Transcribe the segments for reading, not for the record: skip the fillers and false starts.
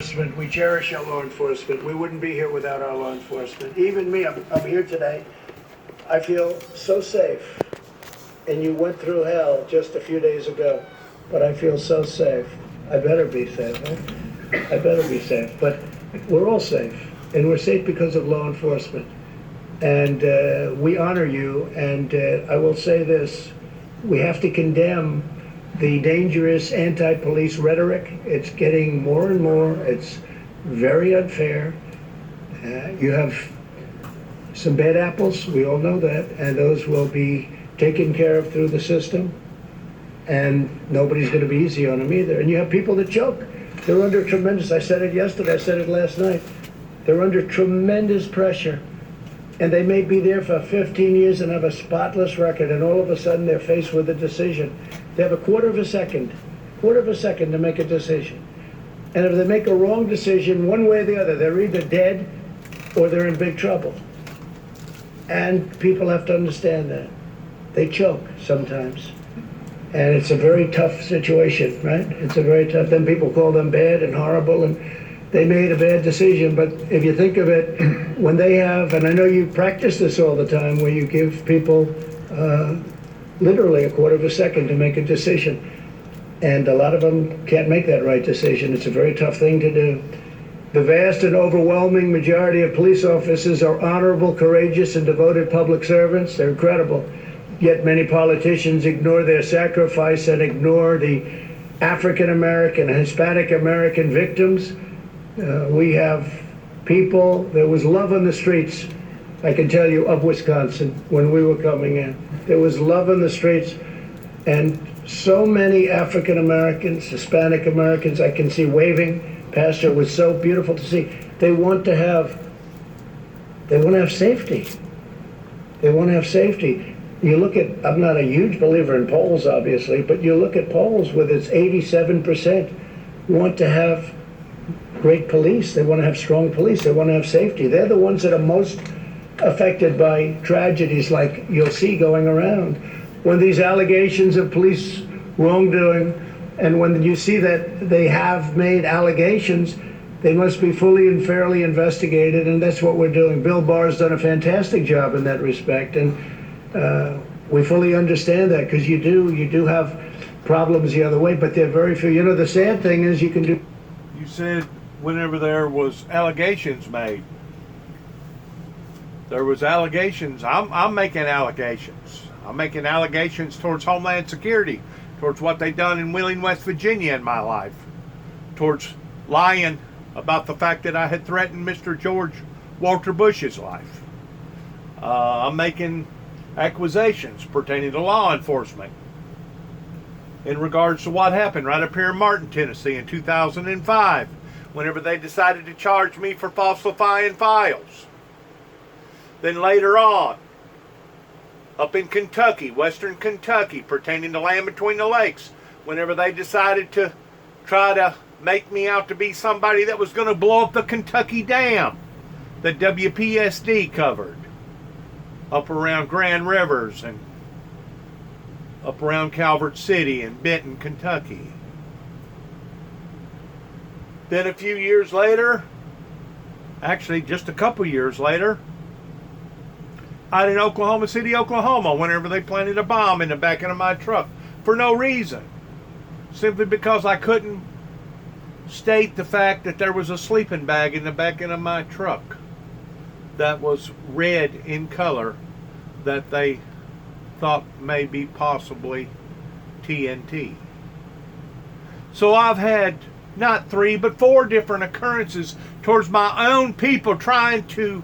enforcement. We cherish our law enforcement. We wouldn't be here without our law enforcement. Even me, I'm here today. I feel so safe. And you went through hell just a few days ago, but I feel so safe. I better be safe. Huh? I better be safe. But we're all safe, and we're safe because of law enforcement. And we honor you. And I will say this: we have to condemn the dangerous anti-police rhetoric. It's getting more and more. It's very unfair. You have some bad apples, we all know that, and those will be taken care of through the system. And nobody's going to be easy on them either. And you have people that choke. They're under tremendous, I said it yesterday, I said it last night, they're under tremendous pressure. And they may be there for 15 years and have a spotless record, and all of a sudden they're faced with a decision. They have a quarter of a second to make a decision. And if they make a wrong decision, one way or the other, they're either dead or they're in big trouble. And people have to understand that. They choke sometimes. And it's a very tough situation, right? It's a very tough, then people call them bad and horrible, and they made a bad decision. But if you think of it, when they have, and I know you practice this all the time, where you give people literally a quarter of a second to make a decision. And a lot of them can't make that right decision. It's a very tough thing to do. The vast and overwhelming majority of police officers are honorable, courageous, and devoted public servants. They're incredible. Yet many politicians ignore their sacrifice and ignore the African American and Hispanic American victims. We have people, there was love on the streets, I can tell you, of Wisconsin when we were coming in. There was love in the streets, and so many African Americans, Hispanic Americans, I can see waving. Pastor, it was so beautiful to see. They want to have safety. They want to have safety. You look at, I'm not a huge believer in polls, obviously, but you look at polls with its 87% want to have great police. They want to have strong police. They want to have safety. They're the ones that are most affected by tragedies like you'll see going around. When these allegations of police wrongdoing, and when you see that they have made allegations, they must be fully and fairly investigated, and that's what we're doing. Bill Barr's done a fantastic job in that respect, and we fully understand that, because you do have problems the other way, but they're very few. You know, the sad thing is you can do... You said whenever there was allegations made, there was allegations. I'm making allegations. I'm making allegations towards Homeland Security, towards what they've done in Wheeling, West Virginia in my life, towards lying about the fact that I had threatened Mr. George Walter Bush's life. I'm making accusations pertaining to law enforcement in regards to what happened right up here in Martin, Tennessee in 2005, whenever they decided to charge me for falsifying files. Then later on, up in Kentucky, western Kentucky, pertaining to Land Between the Lakes, whenever they decided to try to make me out to be somebody that was going to blow up the Kentucky Dam that WPSD covered up around Grand Rivers and up around Calvert City and Benton, Kentucky. Then a few years later, actually just a couple years later, out in Oklahoma City, Oklahoma, whenever they planted a bomb in the back of my truck for no reason, simply because I couldn't state the fact that there was a sleeping bag in the back of my truck that was red in color that they thought may be possibly TNT. So I've had not 3 but 4 different occurrences towards my own people trying to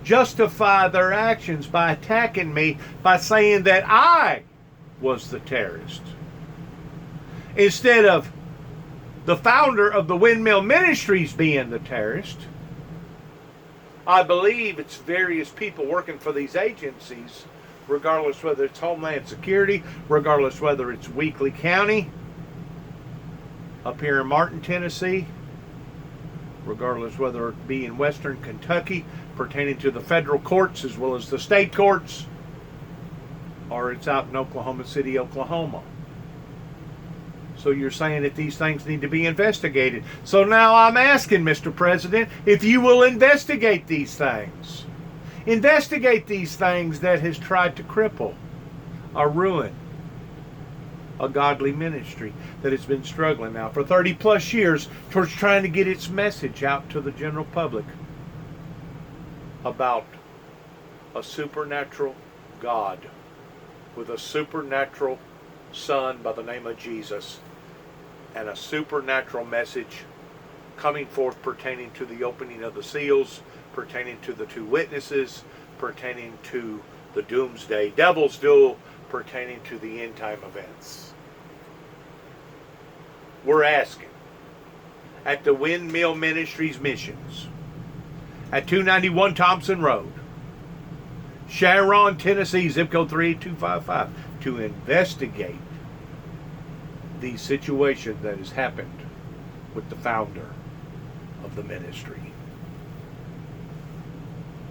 justify their actions by attacking me by saying that I was the terrorist, instead of the founder of the Windmill Ministries being the terrorist. I believe it's various people working for these agencies, regardless whether it's Homeland Security, regardless whether it's Weakley County up here in Martin, Tennessee, regardless whether it be in western Kentucky, pertaining to the federal courts as well as the state courts, or it's out in Oklahoma City, Oklahoma. So So you're saying that these things need to be investigated. So now I'm asking, Mr. President, if you will investigate these things. Investigate these things that has tried to cripple or ruin a godly ministry that has been struggling now for 30 plus years towards trying to get its message out to the general public about a supernatural God with a supernatural Son by the name of Jesus and a supernatural message coming forth pertaining to the opening of the seals, pertaining to the two witnesses, pertaining to the doomsday devil's duel, pertaining to the end time events. We're asking at the Windmill Ministries Missions at 291 Thompson Road, Sharon, Tennessee, zip code 38255, to investigate the situation that has happened with the founder of the ministry.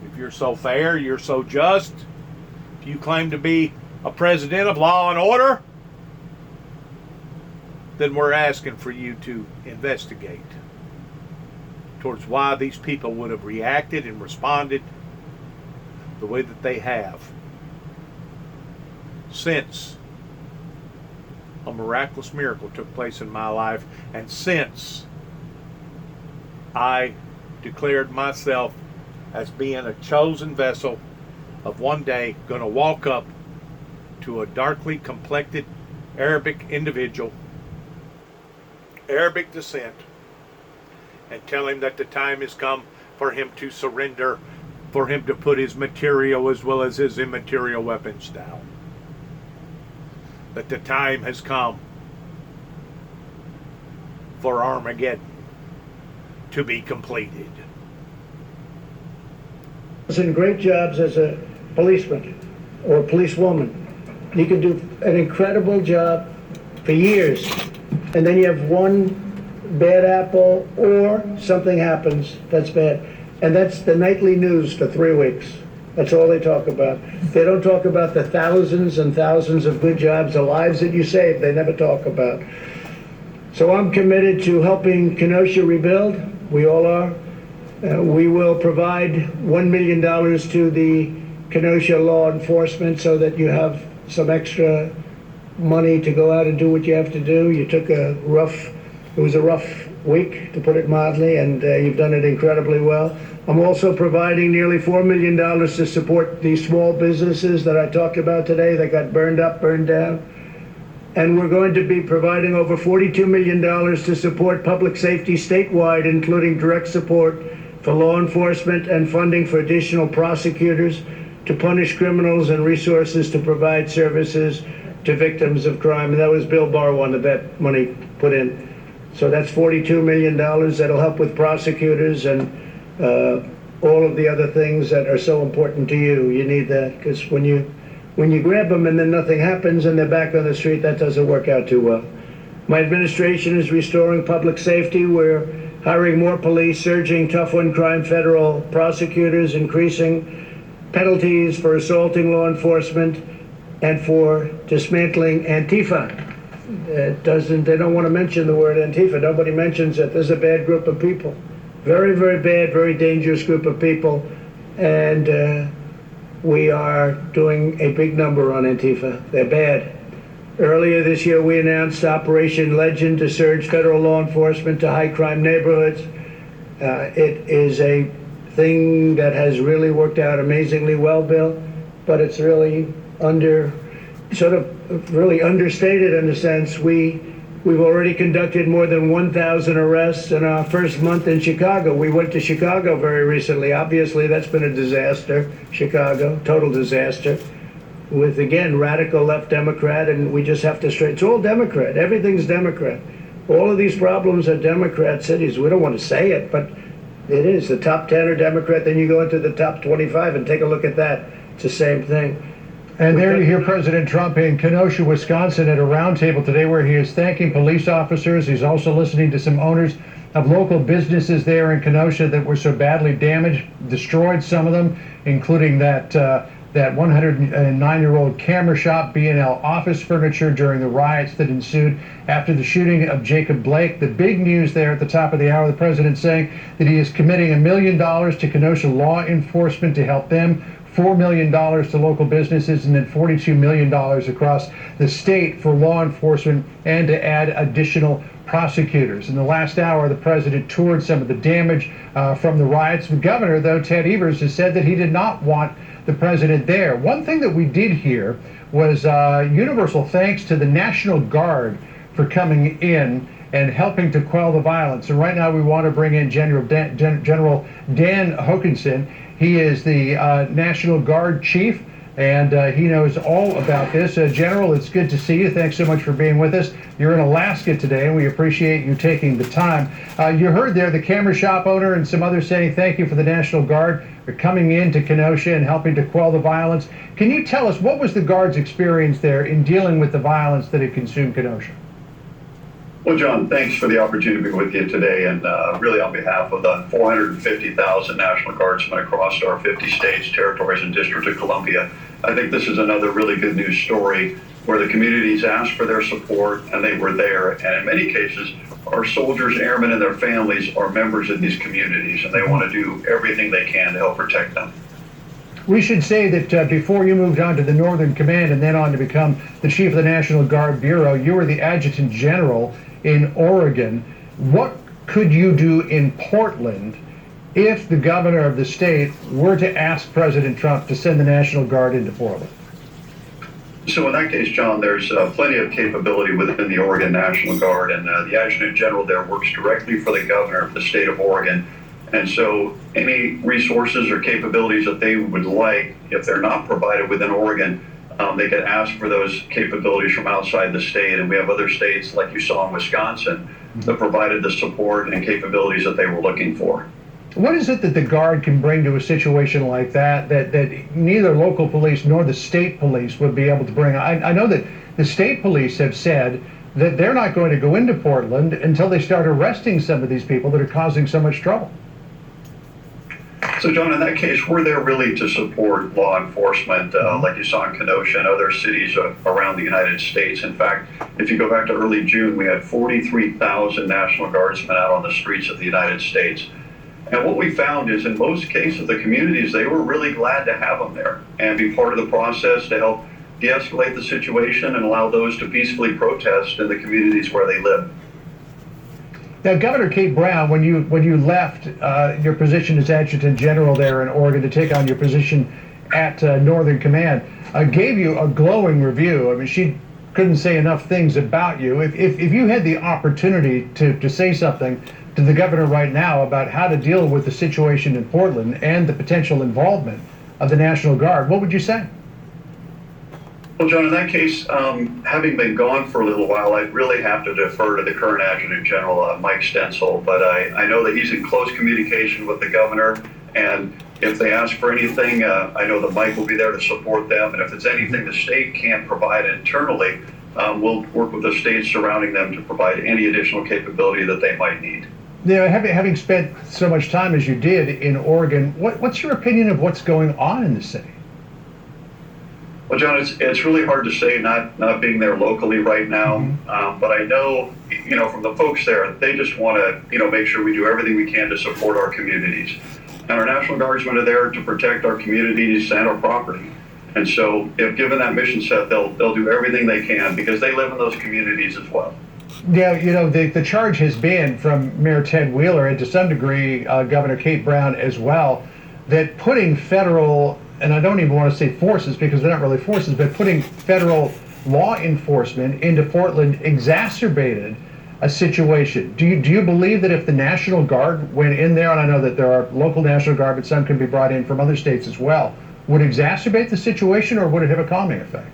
If you're so fair, you're so just, if you claim to be a president of law and order, then we're asking for you to investigate towards why these people would have reacted and responded the way that they have since a miraculous miracle took place in my life and since I declared myself as being a chosen vessel of one day going to walk up to a darkly complected Arabic individual, Arabic descent, and tell him that the time has come for him to surrender, for him to put his material as well as his immaterial weapons down. That the time has come for Armageddon to be completed. In great jobs as a policeman or policewoman. You can do an incredible job for years, and then you have one bad apple or something happens that's bad. And that's the nightly news for 3 weeks. That's all they talk about. They don't talk about the thousands and thousands of good jobs, the lives that you saved, they never talk about. So I'm committed to helping Kenosha rebuild. We all are. We will provide $1 million to the Kenosha law enforcement so that you have some extra money to go out and do what you have to do. You took it was a rough week, to put it mildly, and you've done it incredibly well. I'm also providing nearly $4 million to support these small businesses that I talked about today that got burned up, burned down. And we're going to be providing over $42 million to support public safety statewide, including direct support for law enforcement and funding for additional prosecutors to punish criminals and resources to provide services to victims of crime. And that was Bill Barr wanted that money put in. So that's $42 million that'll help with prosecutors and all of the other things that are so important to you. You need that, because when you grab them and then nothing happens and they're back on the street, that doesn't work out too well. My administration is restoring public safety. We're hiring more police, surging tough-on-crime federal prosecutors, increasing penalties for assaulting law enforcement, and for dismantling Antifa. They don't want to mention the word Antifa. Nobody mentions it. There's a bad group of people. Very, very bad, very dangerous group of people. And we are doing a big number on Antifa. They're bad. Earlier this year, we announced Operation Legend to surge federal law enforcement to high-crime neighborhoods. It is a thing that has really worked out amazingly well, Bill, but it's really really understated in a sense. We've already conducted more than 1,000 arrests in our first month in Chicago. We went to Chicago very recently. Obviously, that's been a disaster. Chicago, total disaster. With, again, radical left Democrat, and we just have to it's all Democrat. Everything's Democrat. All of these problems are Democrat cities. We don't want to say it, but it is. The top 10 are Democrat, then you go into the top 25 and take a look at that. It's the same thing. And there you hear President Trump in Kenosha, Wisconsin at a roundtable today where he is thanking police officers. He's also listening to some owners of local businesses there in Kenosha that were so badly damaged, destroyed, some of them, including that that 109-year-old camera shop B&L office furniture during the riots that ensued after the shooting of Jacob Blake. The big news there at the top of the hour, the president saying that he is committing $1 million to Kenosha law enforcement to help them, $4 million to local businesses, and then $42 million across the state for law enforcement and to add additional prosecutors. In the last hour, the president toured some of the damage from the riots. The governor, though, Ted Evers, has said that he did not want the president there. One thing that we did hear was universal thanks to the National Guard for coming in and helping to quell the violence. And right now we want to bring in General Dan Hokanson. He is the National Guard chief, and he knows all about this. General, it's good to see you. Thanks so much for being with us. You're in Alaska today, and we appreciate you taking the time. You heard there the camera shop owner and some others saying thank you for the National Guard for coming into Kenosha and helping to quell the violence. Can you tell us what was the Guard's experience there in dealing with the violence that had consumed Kenosha? Well, John, thanks for the opportunity to be with you today, and really on behalf of the 450,000 National Guardsmen across our 50 states, territories, and District of Columbia. I think this is another really good news story where the communities asked for their support, and they were there. And in many cases, our soldiers, airmen, and their families are members of these communities, and they want to do everything they can to help protect them. We should say that before you moved on to the Northern Command and then on to become the chief of the National Guard Bureau, you were the adjutant general in Oregon. What could you do in Portland if the governor of the state were to ask President Trump to send the National Guard into Portland? So in that case, John, there's plenty of capability within the Oregon National Guard, and the adjutant general there works directly for the governor of the state of Oregon. And so any resources or capabilities that they would like, if they're not provided within Oregon, they could ask for those capabilities from outside the state. And we have other states, like you saw in Wisconsin, that provided the support and capabilities that they were looking for. What is it that the Guard can bring to a situation like that neither local police nor the state police would be able to bring? I know that the state police have said that they're not going to go into Portland until they start arresting some of these people that are causing so much trouble. So, John, in that case, we're there really to support law enforcement, like you saw in Kenosha and other cities around the United States. In fact, if you go back to early June, we had 43,000 National Guardsmen out on the streets of the United States. And what we found is in most cases, the communities, they were really glad to have them there and be part of the process to help de-escalate the situation and allow those to peacefully protest in the communities where they live. Now, Governor Kate Brown, when you left your position as adjutant general there in Oregon to take on your position at Northern Command, gave you a glowing review. I mean, she couldn't say enough things about you. If you had the opportunity to say something to the governor right now about how to deal with the situation in Portland and the potential involvement of the National Guard, what would you say? Well, John, in that case, having been gone for a little while, I'd really have to defer to the current Adjutant General, Mike Stensel. But I know that he's in close communication with the governor, and if they ask for anything, I know that Mike will be there to support them. And if it's anything the state can't provide internally, we'll work with the states surrounding them to provide any additional capability that they might need. Yeah, having spent so much time as you did in Oregon, what's your opinion of what's going on in the city? Well, John, it's really hard to say, not being there locally right now. But I know, from the folks there, they just want to, make sure we do everything we can to support our communities. And our National Guardsmen are there to protect our communities and our property. And so, if given that mission set, they'll do everything they can because they live in those communities as well. Yeah, the charge has been from Mayor Ted Wheeler and to some degree Governor Kate Brown as well, that putting federal, and I don't even want to say forces because they're not really forces, but putting federal law enforcement into Portland exacerbated a situation. Do you believe that if the National Guard went in there, and I know that there are local National Guard, but some can be brought in from other states as well, would it exacerbate the situation or would it have a calming effect?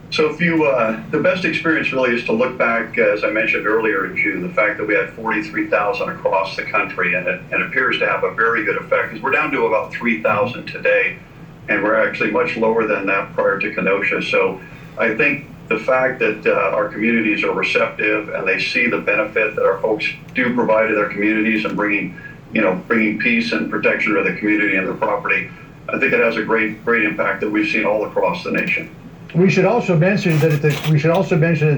So the best experience really is to look back, as I mentioned earlier in June, the fact that we had 43,000 across the country, and it appears to have a very good effect because we're down to about 3,000 today, and we're actually much lower than that prior to Kenosha. So I think the fact that our communities are receptive and they see the benefit that our folks do provide to their communities and bringing peace and protection to the community and their property, I think it has a great impact that we've seen all across the nation. We should also mention that at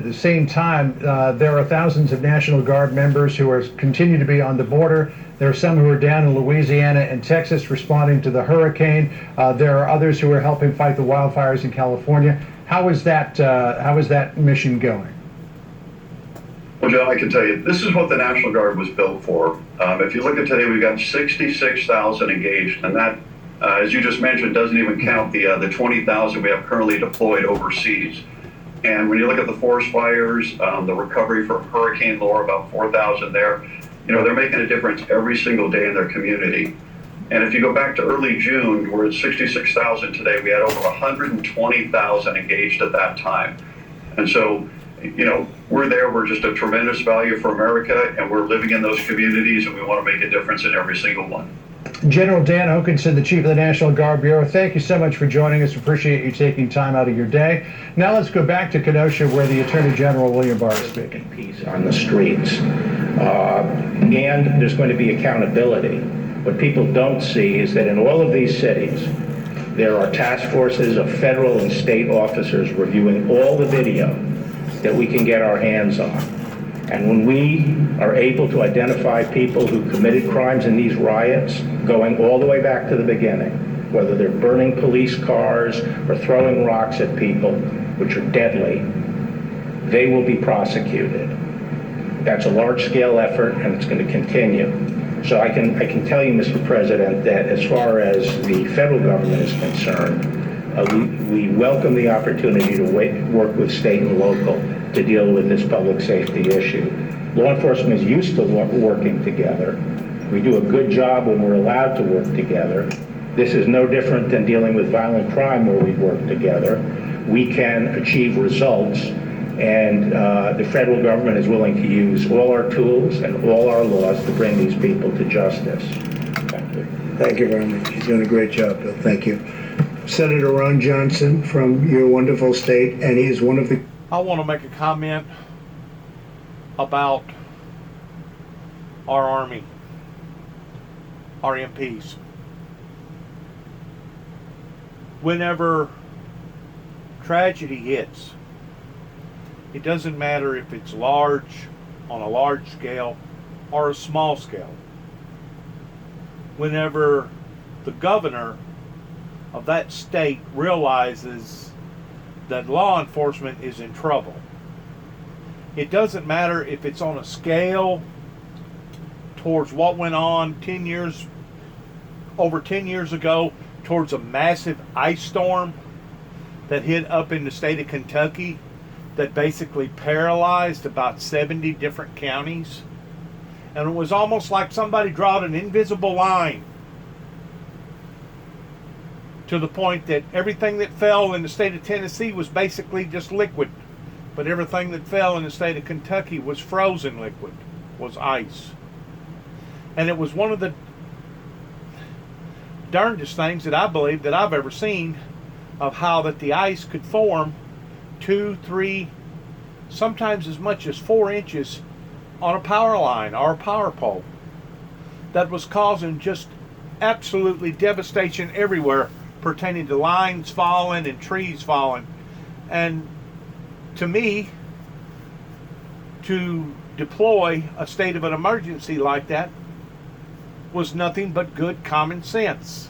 the same time, there are thousands of National Guard members who continue to be on the border. There are some who are down in Louisiana and Texas responding to the hurricane. There are others who are helping fight the wildfires in California. How is that mission going? Well, John, I can tell you, this is what the National Guard was built for. If you look at today, we've got 66,000 engaged, and that, as you just mentioned, doesn't even count the 20,000 we have currently deployed overseas. And when you look at the forest fires, the recovery from Hurricane Laura, about 4,000 there, they're making a difference every single day in their community. And if you go back to early June, we're at 66,000 today. We had over 120,000 engaged at that time. And so, we're there. We're just a tremendous value for America, and we're living in those communities, and we want to make a difference in every single one. General Dan Hokanson, the Chief of the National Guard Bureau, thank you so much for joining us. Appreciate you taking time out of your day. Now let's go back to Kenosha, where the Attorney General William Barr is speaking. Peace on the streets, and there's going to be accountability. What people don't see is that in all of these cities, there are task forces of federal and state officers reviewing all the video that we can get our hands on. And when we are able to identify people who committed crimes in these riots, going all the way back to the beginning, whether they're burning police cars or throwing rocks at people, which are deadly, they will be prosecuted. That's a large-scale effort, and it's going to continue. So I can tell you, Mr. President, that as far as the federal government is concerned, we welcome the opportunity to work with state and local to deal with this public safety issue. Law enforcement is used to working together. We do a good job when we're allowed to work together. This is no different than dealing with violent crime where we work together. We can achieve results, and the federal government is willing to use all our tools and all our laws to bring these people to justice. Thank you. Thank you very much. He's doing a great job, Bill. Thank you. Senator Ron Johnson from your wonderful state, and he is one of the... I want to make a comment about our Army, our MPs. Whenever tragedy hits, it doesn't matter if it's large, on a large scale, or a small scale. Whenever the governor of that state realizes that law enforcement is in trouble, it doesn't matter if it's on a scale towards what went on over 10 years ago, towards a massive ice storm that hit up in the state of Kentucky that basically paralyzed about 70 different counties. And it was almost like somebody drawed an invisible line to the point that everything that fell in the state of Tennessee was basically just liquid. But everything that fell in the state of Kentucky was frozen liquid, was ice. And it was one of the darndest things that I believe that I've ever seen, of how that the ice could form 2, 3, sometimes as much as 4 inches on a power line or a power pole. That was causing just absolutely devastation everywhere, pertaining to lines falling and trees falling. And to me, to deploy a state of an emergency like that was nothing but good common sense.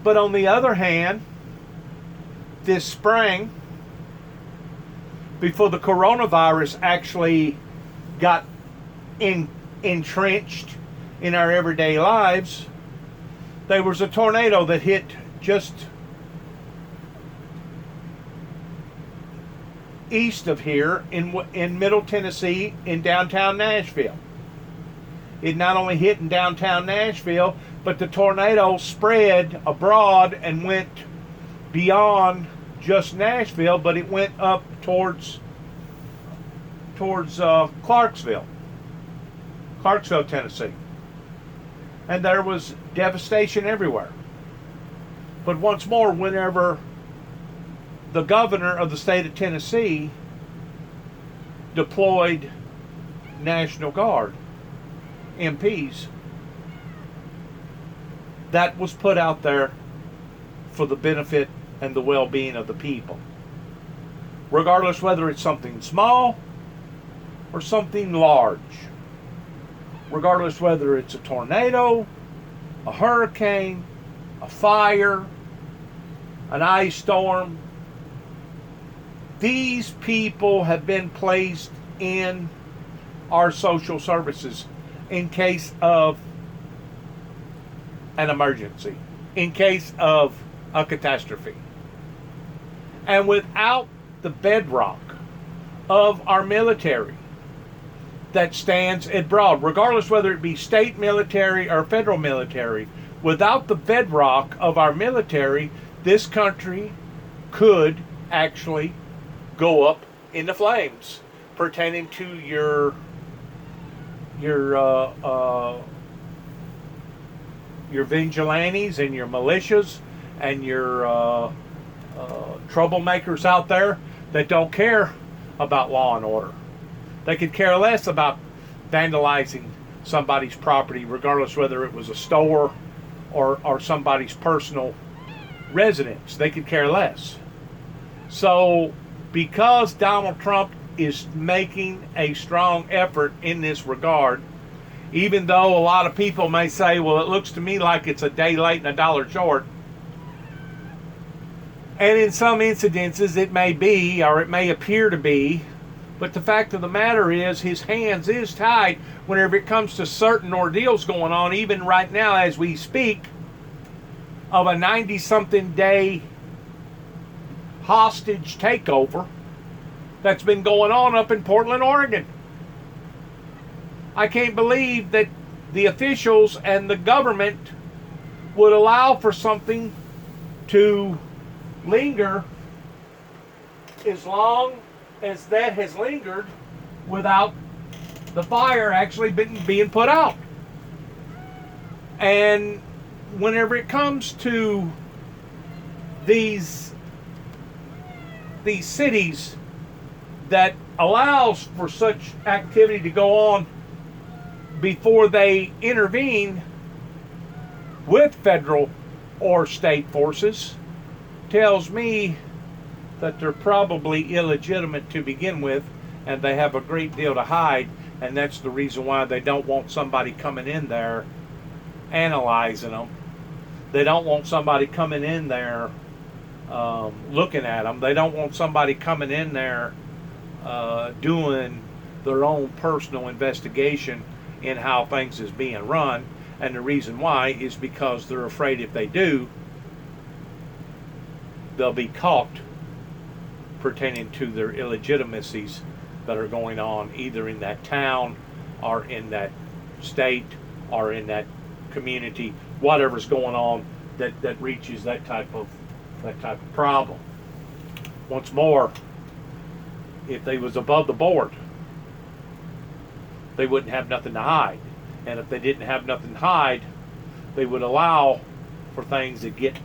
But on the other hand, this spring, before the coronavirus actually got entrenched in our everyday lives, there was a tornado that hit just east of here in Middle Tennessee, in downtown Nashville. It not only hit in downtown Nashville, but the tornado spread abroad and went beyond just Nashville, but it went up towards Clarksville, Tennessee. And there was devastation everywhere. But once more, whenever the governor of the state of Tennessee deployed National Guard MPs, that was put out there for the benefit and the well-being of the people. Regardless whether it's something small or something large. Regardless whether it's a tornado, a hurricane, a fire, an ice storm. These people have been placed in our social services in case of an emergency, in case of a catastrophe. And without the bedrock of our military that stands abroad, regardless whether it be state military or federal military, without the bedrock of our military, this country could actually go up in the flames pertaining to your vigilantes and your militias and your troublemakers out there that don't care about law and order. They could care less about vandalizing somebody's property, regardless whether it was a store or somebody's personal residence. They could care less. So, because Donald Trump is making a strong effort in this regard, even though a lot of people may say, well, it looks to me like it's a day late and a dollar short. And in some incidences it may be, or it may appear to be, but the fact of the matter is his hands is tied whenever it comes to certain ordeals going on, even right now as we speak, of a 90-something day hostage takeover that's been going on up in Portland, Oregon. I can't believe that the officials and the government would allow for something to linger as long as that has lingered without the fire actually being put out. And whenever it comes to these cities that allows for such activity to go on before they intervene with federal or state forces, tells me that they're probably illegitimate to begin with, and they have a great deal to hide, and that's the reason why they don't want somebody coming in there analyzing them. They don't want somebody coming in there looking at them. They don't want somebody coming in there doing their own personal investigation in how things is being run. And the reason why is because they're afraid if they do, they'll be caught pertaining to their illegitimacies that are going on either in that town or in that state or in that community, whatever's going on that reaches that type of problem. Once more, if they was above the board, they wouldn't have nothing to hide. And if they didn't have nothing to hide, they would allow for things that get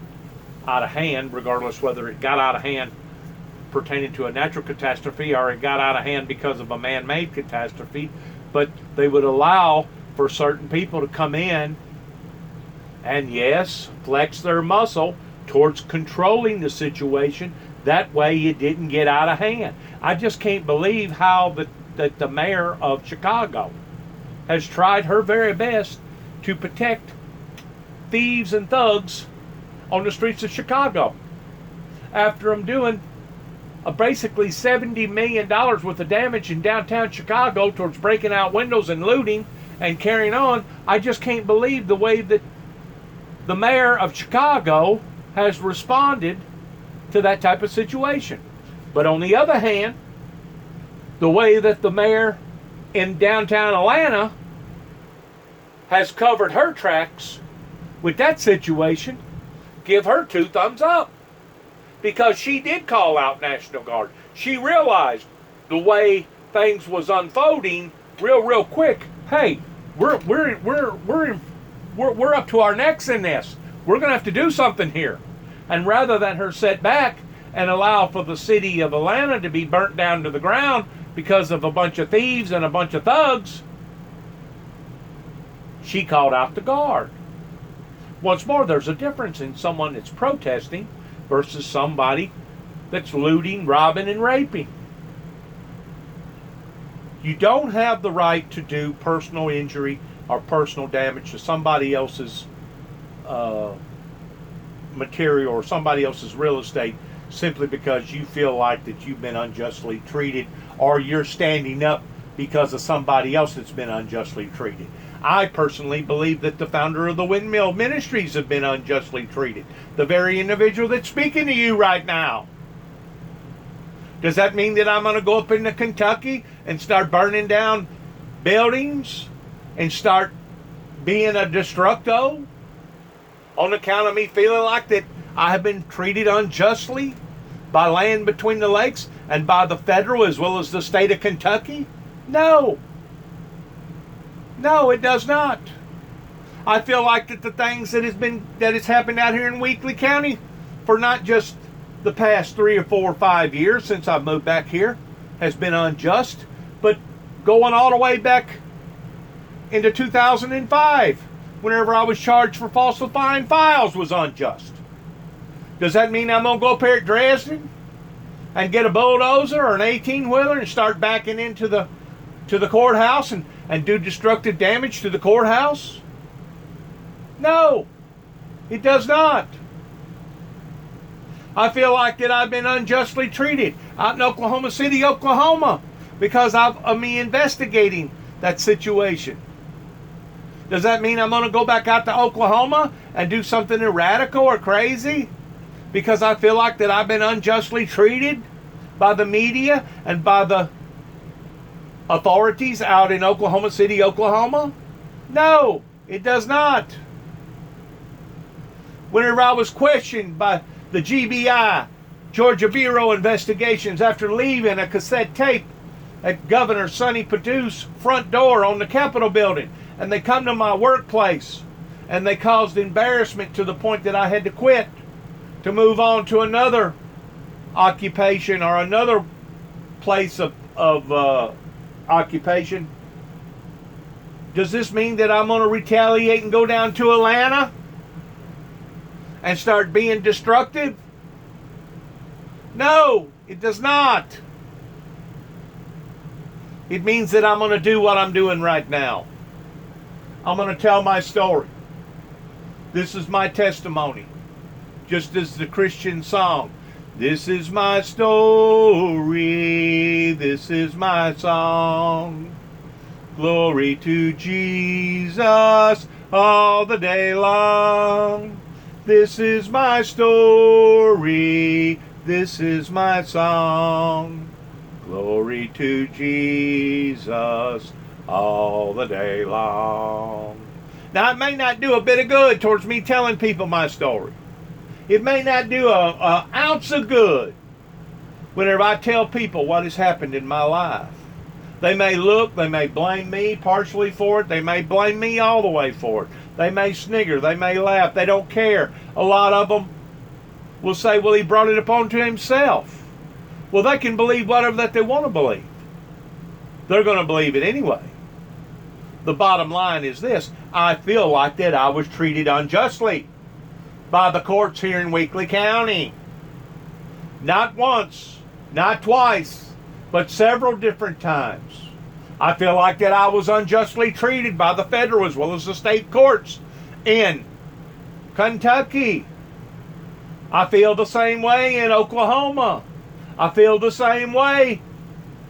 out of hand, regardless whether it got out of hand pertaining to a natural catastrophe or it got out of hand because of a man-made catastrophe. But they would allow for certain people to come in and, yes, flex their muscle towards controlling the situation. That way it didn't get out of hand. I just can't believe how that the mayor of Chicago has tried her very best to protect thieves and thugs on the streets of Chicago. After them doing basically $70 million worth of damage in downtown Chicago towards breaking out windows and looting and carrying on, I just can't believe the way that the mayor of Chicago has responded to that type of situation. But on the other hand, the way that the mayor in downtown Atlanta has covered her tracks with that situation, give her 2 thumbs up. Because she did call out National Guard. She realized the way things was unfolding real quick. Hey, we're up to our necks in this. We're going to have to do something here. And rather than her sit back and allow for the city of Atlanta to be burnt down to the ground because of a bunch of thieves and a bunch of thugs, she called out the guard. Once more, there's a difference in someone that's protesting versus somebody that's looting, robbing, and raping. You don't have the right to do personal injury or personal damage to somebody else's material or somebody else's real estate simply because you feel like that you've been unjustly treated, or you're standing up because of somebody else that's been unjustly treated. I personally believe that the founder of the Windmill Ministries have been unjustly treated. The very individual that's speaking to you right now. Does that mean that I'm going to go up into Kentucky and start burning down buildings and start being a destructo on account of me feeling like that I have been treated unjustly by Land Between the Lakes and by the federal as well as the state of Kentucky? No. No, it does not. I feel like that the things that has happened out here in Weakley County for not just the past 3 or 4 or 5 years since I've moved back here has been unjust, but going all the way back into 2005, whenever I was charged for falsifying files, was unjust. Does that mean I'm going to go up here at Dresden and get a bulldozer or an 18-wheeler and start backing into the courthouse and do destructive damage to the courthouse? No, it does not. I feel like that I've been unjustly treated out in Oklahoma City, Oklahoma, because of me investigating that situation. Does that mean I'm going to go back out to Oklahoma and do something radical or crazy because I feel like that I've been unjustly treated by the media and by the authorities out in Oklahoma City, Oklahoma? No, it does not. Whenever I was questioned by the GBI, Georgia Bureau Investigations, after leaving a cassette tape at Governor Sonny Padue's front door on the Capitol building, and they come to my workplace and they caused embarrassment to the point that I had to quit to move on to another occupation or another place of occupation. Does this mean that I'm going to retaliate and go down to Atlanta and start being destructive? No, it does not. It means that I'm going to do what I'm doing right now. I'm going to tell my story. This is my testimony. Just as the Christian song, this is my story, this is my song. Glory to Jesus all the day long. This is my story, this is my song. Glory to Jesus all the day long. Now, it may not do a bit of good towards me telling people my story. It may not do an ounce of good whenever I tell people what has happened in my life. They may look, they may blame me partially for it, they may blame me all the way for it. They may snigger, they may laugh, they don't care. A lot of them will say, well, he brought it upon to himself. Well, they can believe whatever that they want to believe. They're going to believe it anyway. The bottom line is this: I feel like that I was treated unjustly by the courts here in Weakley County. Not once, not twice, but several different times. I feel like that I was unjustly treated by the federal as well as the state courts in Kentucky. I feel the same way in Oklahoma. I feel the same way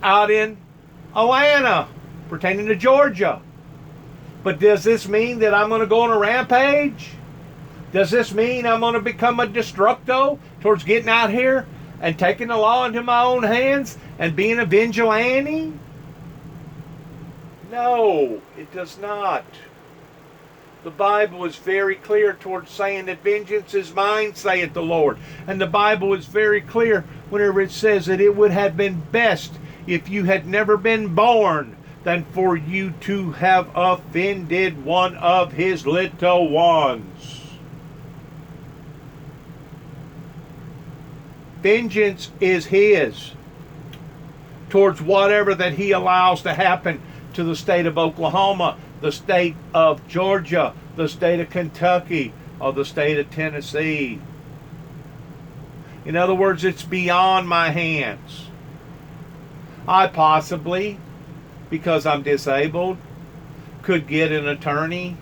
out in Atlanta, pertaining to Georgia. But does this mean that I'm going to go on a rampage? Does this mean I'm going to become a destructo towards getting out here and taking the law into my own hands and being a vigilante? No, it does not. The Bible is very clear towards saying that vengeance is mine, saith the Lord. And the Bible is very clear whenever it says that it would have been best if you had never been born than for you to have offended one of his little ones. Vengeance is his towards whatever that he allows to happen to the state of Oklahoma, the state of Georgia, the state of Kentucky, of the state of Tennessee. In other words, it's beyond my hands. I possibly, because I'm disabled, could get an attorney,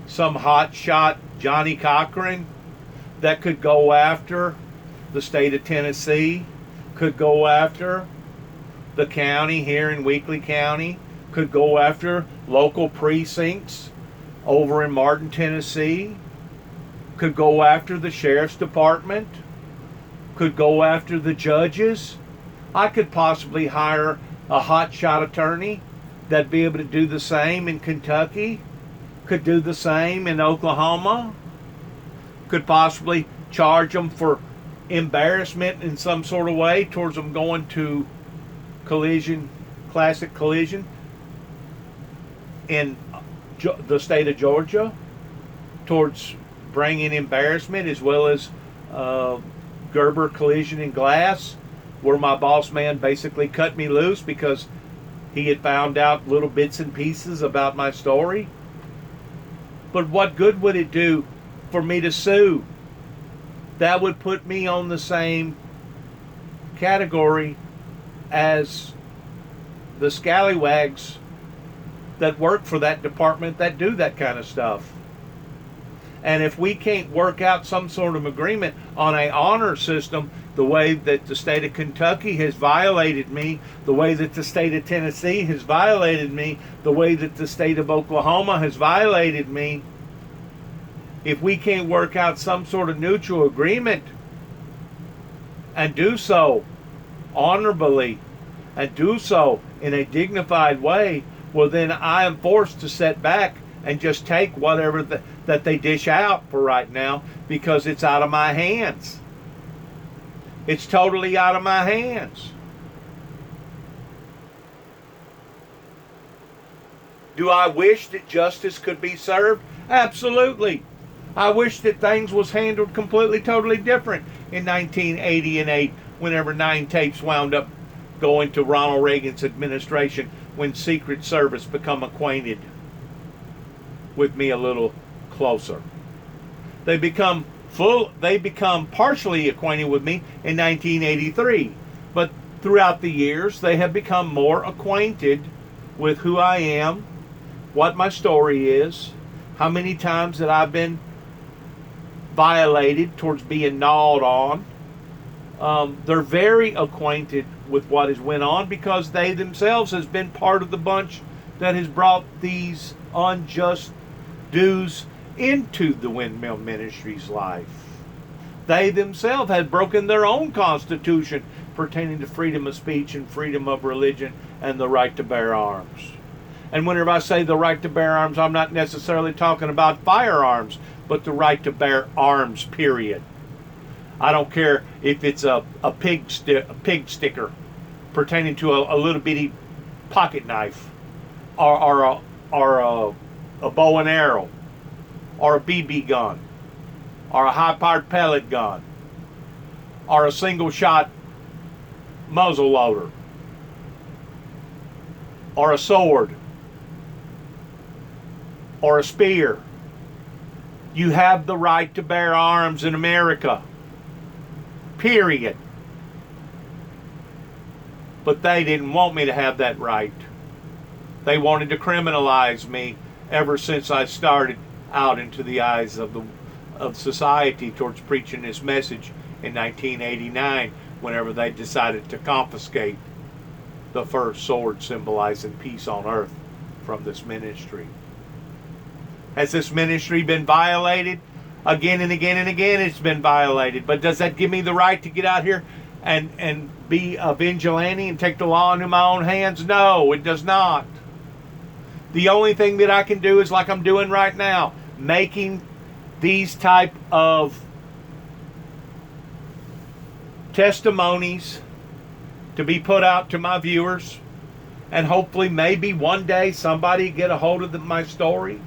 some hotshot Johnny Cochran, that could go after the state of Tennessee, could go after the county here in Weakley County, could go after local precincts over in Martin, Tennessee, could go after the sheriff's department, could go after the judges. I could possibly hire a hotshot attorney that'd be able to do the same in Kentucky, could do the same in Oklahoma, could possibly charge them for embarrassment in some sort of way towards them going to classic collision in the state of Georgia, towards bringing embarrassment, as well as Gerber Collision and Glass, where my boss man basically cut me loose because he had found out little bits and pieces about my story. But what good would it do for me to sue? That would put me on the same category as the scallywags that work for that department that do that kind of stuff. And if we can't work out some sort of agreement on an honor system, the way that the state of Kentucky has violated me, the way that the state of Tennessee has violated me, the way that the state of Oklahoma has violated me, if we can't work out some sort of neutral agreement and do so honorably and do so in a dignified way, well, then I am forced to sit back and just take whatever that they dish out for right now, because it's out of my hands. It's totally out of my hands. Do I wish that justice could be served? Absolutely. I wish that things was handled completely, totally different in 1988, whenever 9 tapes wound up going to Ronald Reagan's administration, when Secret Service become acquainted with me a little closer. They become partially acquainted with me in 1983, but throughout the years they have become more acquainted with who I am, what my story is, how many times that I've been violated towards being gnawed on. They're very acquainted with what has went on, because they themselves has been part of the bunch that has brought these unjust dues into the Windmill Ministries life. They themselves had broken their own constitution pertaining to freedom of speech and freedom of religion and the right to bear arms. And whenever I say the right to bear arms, I'm not necessarily talking about firearms, but the right to bear arms, period. I don't care if it's a pig sticker pertaining to a little bitty pocket knife, or a bow and arrow, or a BB gun, or a high-powered pellet gun, or a single-shot muzzle loader, or a sword, or a spear. You have the right to bear arms in America. Period. But they didn't want me to have that right. They wanted to criminalize me ever since I started out into the eyes of society towards preaching this message in 1989, whenever they decided to confiscate the first sword symbolizing peace on earth from this ministry. Has this ministry been violated? Again and again and again it's been violated. But does that give me the right to get out here and be a vigilante and take the law into my own hands? No, it does not. The only thing that I can do is like I'm doing right now, making these type of testimonies to be put out to my viewers, and hopefully maybe one day somebody get a hold of my story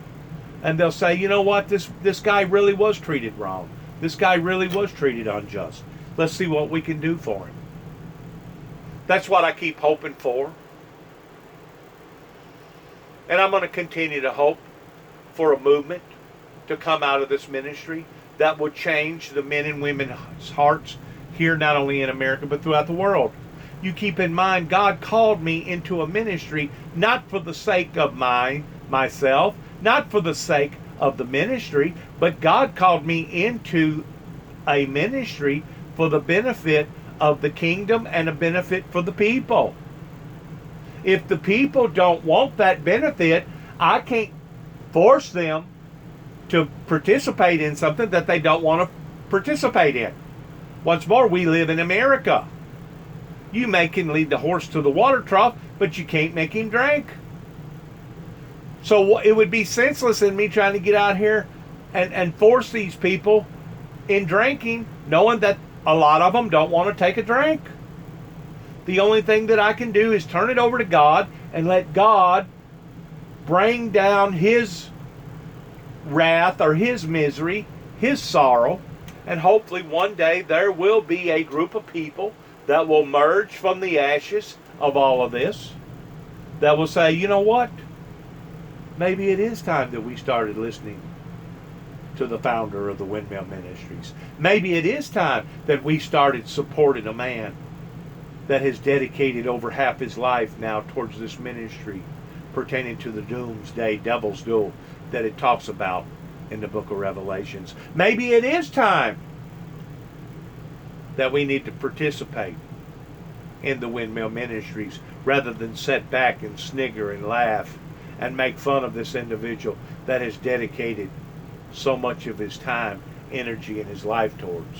and they'll say, you know what, this guy really was treated wrong. This guy really was treated unjust. Let's see what we can do for him. That's what I keep hoping for. And I'm going to continue to hope for a movement to come out of this ministry that will change the men and women's hearts here, not only in America, but throughout the world. You keep in mind, God called me into a ministry not for the sake of myself, not for the sake of the ministry, but God called me into a ministry for the benefit of the kingdom and a benefit for the people. If the people don't want that benefit, I can't force them to participate in something that they don't want to participate in. Once more, we live in America. You can lead the horse to the water trough, but you can't make him drink. So it would be senseless in me trying to get out here and force these people in drinking, knowing that a lot of them don't want to take a drink. The only thing that I can do is turn it over to God and let God bring down His wrath or His misery, His sorrow, and hopefully one day there will be a group of people that will merge from the ashes of all of this, that will say, you know what? Maybe it is time that we started listening to the founder of the Windmill Ministries. Maybe it is time that we started supporting a man that has dedicated over half his life now towards this ministry pertaining to the doomsday devil's duel that it talks about in the book of Revelations. Maybe it is time that we need to participate in the Windmill Ministries rather than sit back and snigger and laugh and make fun of this individual that has dedicated so much of his time, energy, and his life towards.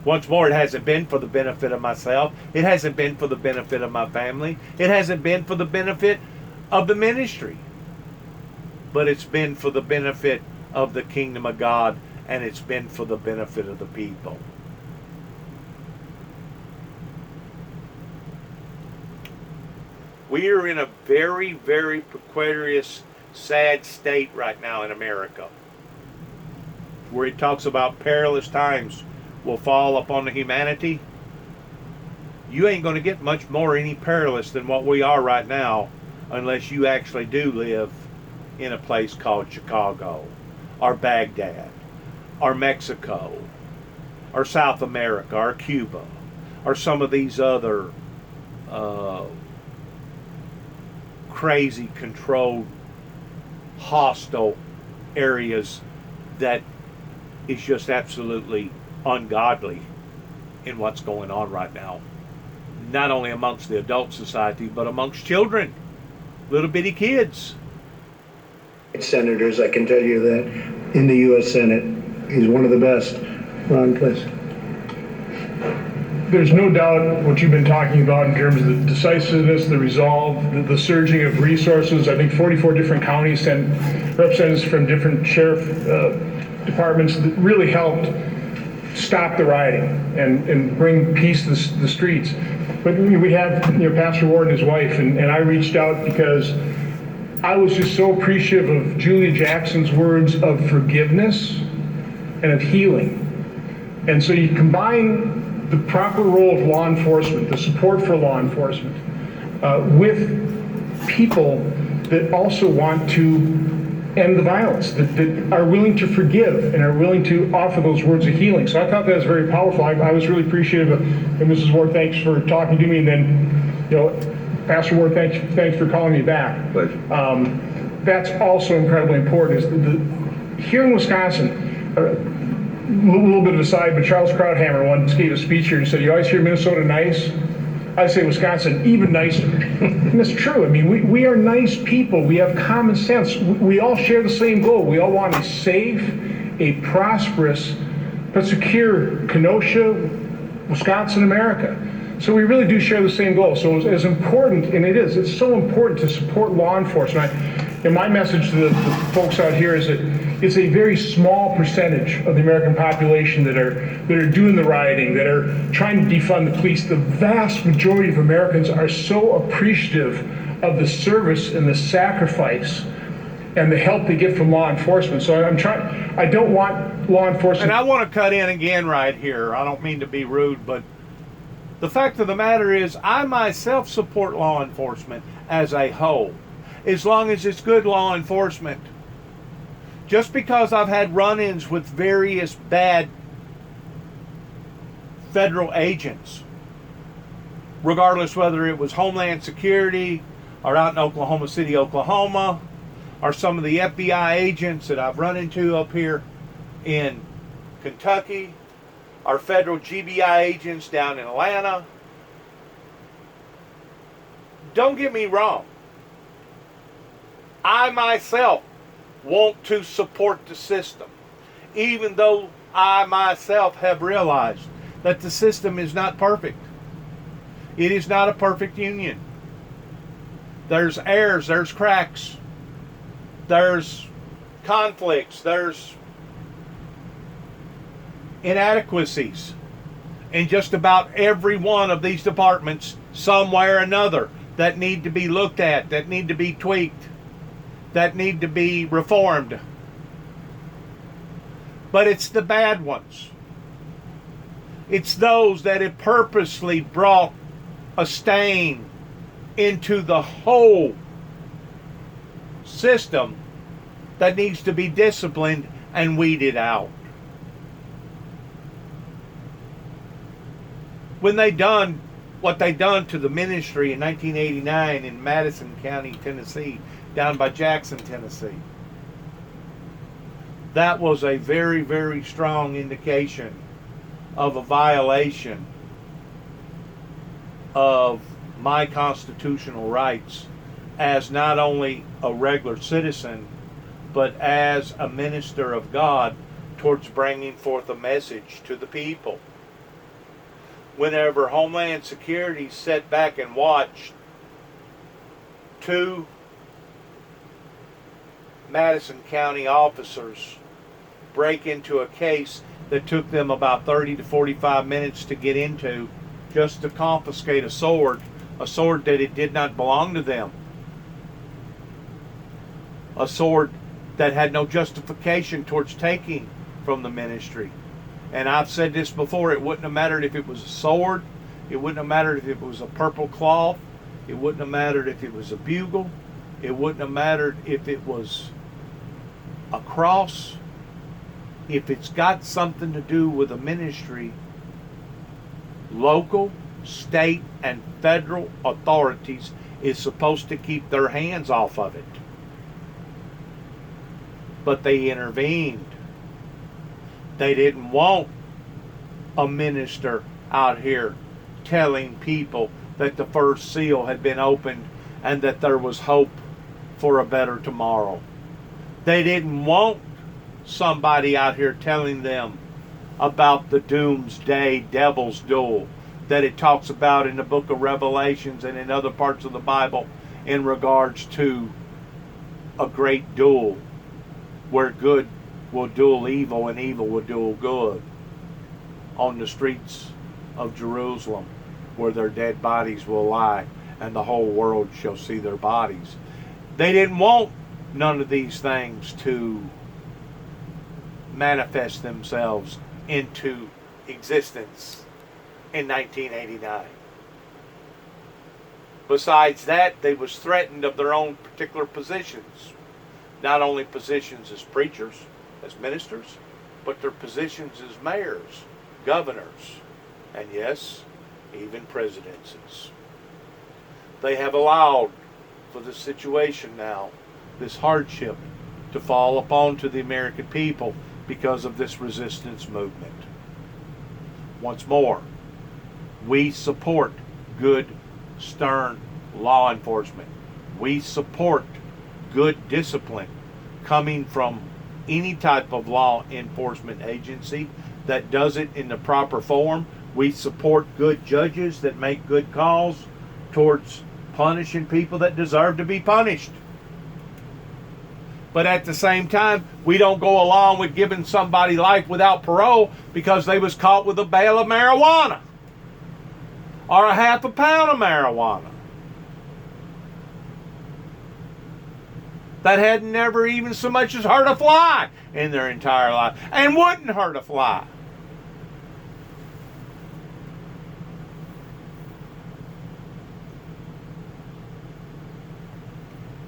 Once more, it hasn't been for the benefit of myself. It hasn't been for the benefit of my family. It hasn't been for the benefit of the ministry. But it's been for the benefit of the kingdom of God, and it's been for the benefit of the people. We are in a very, very precarious, sad state right now in America, where it talks about perilous times will fall upon the humanity. You ain't going to get much more any perilous than what we are right now unless you actually do live in a place called Chicago or Baghdad or Mexico or South America or Cuba or some of these other crazy, controlled, hostile areas that is just absolutely ungodly in what's going on right now. Not only amongst the adult society, but amongst children, little bitty kids. Senators, I can tell you that in the U.S. Senate, he's one of the best. Ron, please. There's no doubt what you've been talking about in terms of the decisiveness, the resolve, the surging of resources. I think 44 different counties sent representatives from different sheriff departments that really helped stop the rioting and bring peace to the streets. But we have Pastor Ward and his wife, and I reached out because I was just so appreciative of Julia Jackson's words of forgiveness and of healing. And so you combine the proper role of law enforcement, the support for law enforcement, with people that also want to end the violence, that are willing to forgive and are willing to offer those words of healing. So I thought that was very powerful. I was really appreciative of, and Mrs. Ward, thanks for talking to me, and then, Pastor Ward, thanks for calling me back. That's also incredibly important. Is here in Wisconsin, a little bit of a side, but Charles Krauthammer once gave a speech here and said, "You always hear Minnesota nice? I say Wisconsin even nicer." And it's true. I mean, we are nice people. We have common sense. We all share the same goal. We all want a safe, a prosperous, but secure Kenosha, Wisconsin, America. So we really do share the same goal. So as important, and it's so important to support law enforcement. And my message to the folks out here is that it's a very small percentage of the American population that are doing the rioting, that are trying to defund the police. The vast majority of Americans are so appreciative of the service and the sacrifice and the help they get from law enforcement. So I don't want law enforcement. And I want to cut in again right here. I don't mean to be rude, but the fact of the matter is I myself support law enforcement as a whole, as long as it's good law enforcement. just because I've had run-ins with various bad federal agents, regardless whether it was Homeland Security or out in Oklahoma City, Oklahoma, or some of the FBI agents that I've run into up here in Kentucky, or federal GBI agents down in Atlanta. Don't get me wrong. I myself want to support the system, even though I myself have realized that the system is not perfect. It is not a perfect union. There's errors, there's cracks, there's conflicts, there's inadequacies in just about every one of these departments, some way or another, that need to be looked at, that need to be tweaked, that need to be reformed. But it's the bad ones. It's those that have purposely brought a stain into the whole system that needs to be disciplined and weeded out. When they done what they done to the ministry in 1989 in Madison County, Tennessee, down by Jackson, Tennessee, that was a very, very strong indication of a violation of my constitutional rights as not only a regular citizen, but as a minister of God towards bringing forth a message to the people. Whenever Homeland Security sat back and watched two Madison County officers break into a case that took them about 30 to 45 minutes to get into, just to confiscate a sword that it did not belong to them, a sword that had no justification towards taking from the ministry. And I've said this before, it wouldn't have mattered if it was a sword, it wouldn't have mattered if it was a purple cloth, it wouldn't have mattered if it was a bugle, it wouldn't have mattered if it was a cross. If it's got something to do with a ministry, local, state, and federal authorities is supposed to keep their hands off of it. But they intervened. They didn't want a minister out here telling people that the first seal had been opened and that there was hope for a better tomorrow. They didn't want somebody out here telling them about the doomsday devil's duel that it talks about in the book of Revelations and in other parts of the Bible in regards to a great duel where good will duel evil and evil will duel good on the streets of Jerusalem, where their dead bodies will lie and the whole world shall see their bodies. They didn't want none of these things to manifest themselves into existence in 1989. Besides that, they was threatened of their own particular positions. Not only positions as preachers, as ministers, but their positions as mayors, governors, and yes, even presidencies. They have allowed for this situation now, this hardship, to fall upon to the American people because of this resistance movement. Once more, we support good, stern law enforcement. We support good discipline coming from any type of law enforcement agency that does it in the proper form. We support good judges that make good calls towards punishing people that deserve to be punished. But at the same time, we don't go along with giving somebody life without parole because they was caught with a bale of marijuana or a half a pound of marijuana that had never even so much as hurt a fly in their entire life and wouldn't hurt a fly.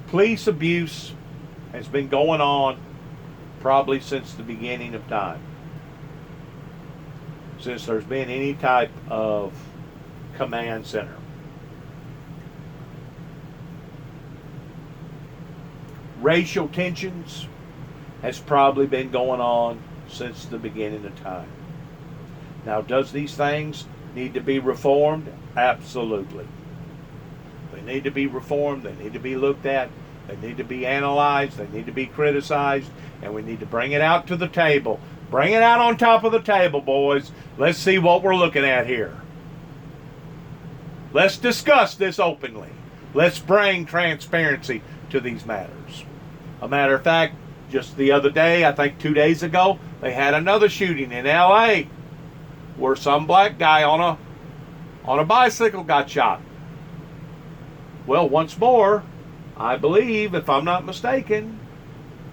Police abuse has been going on probably since the beginning of time. Since there's been any type of command center. Racial tensions has probably been going on since the beginning of time. Now, does these things need to be reformed? Absolutely. They need to be reformed. They need to be looked at. They need to be analyzed. They need to be criticized. And we need to bring it out to the table. Bring it out on top of the table, boys. Let's see what we're looking at here. Let's discuss this openly. Let's bring transparency to these matters. A matter of fact, just the other day, I think 2 days ago, they had another shooting in LA where some black guy on a bicycle got shot. Well, once more, I believe, if I'm not mistaken,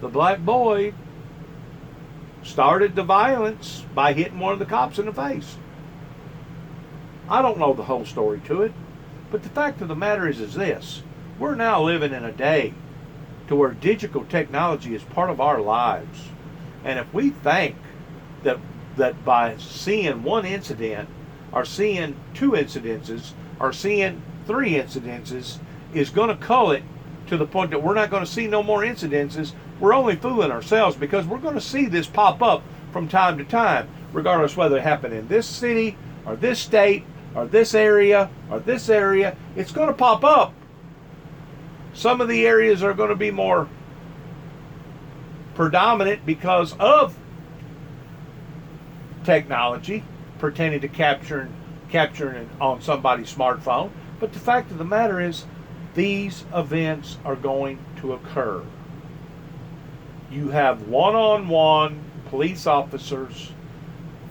the black boy started the violence by hitting one of the cops in the face. I don't know the whole story to it, but the fact of the matter is this. We're now living in a day to where digital technology is part of our lives. And if we think that by seeing one incident, or seeing two incidences, or seeing three incidences, is going to cull it to the point that we're not going to see no more incidences, we're only fooling ourselves, because we're going to see this pop up from time to time, regardless whether it happened in this city, or this state, or this area, or this area. It's going to pop up. Some of the areas are going to be more predominant because of technology pertaining to capturing on somebody's smartphone. But the fact of the matter is, these events are going to occur. You have one-on-one police officers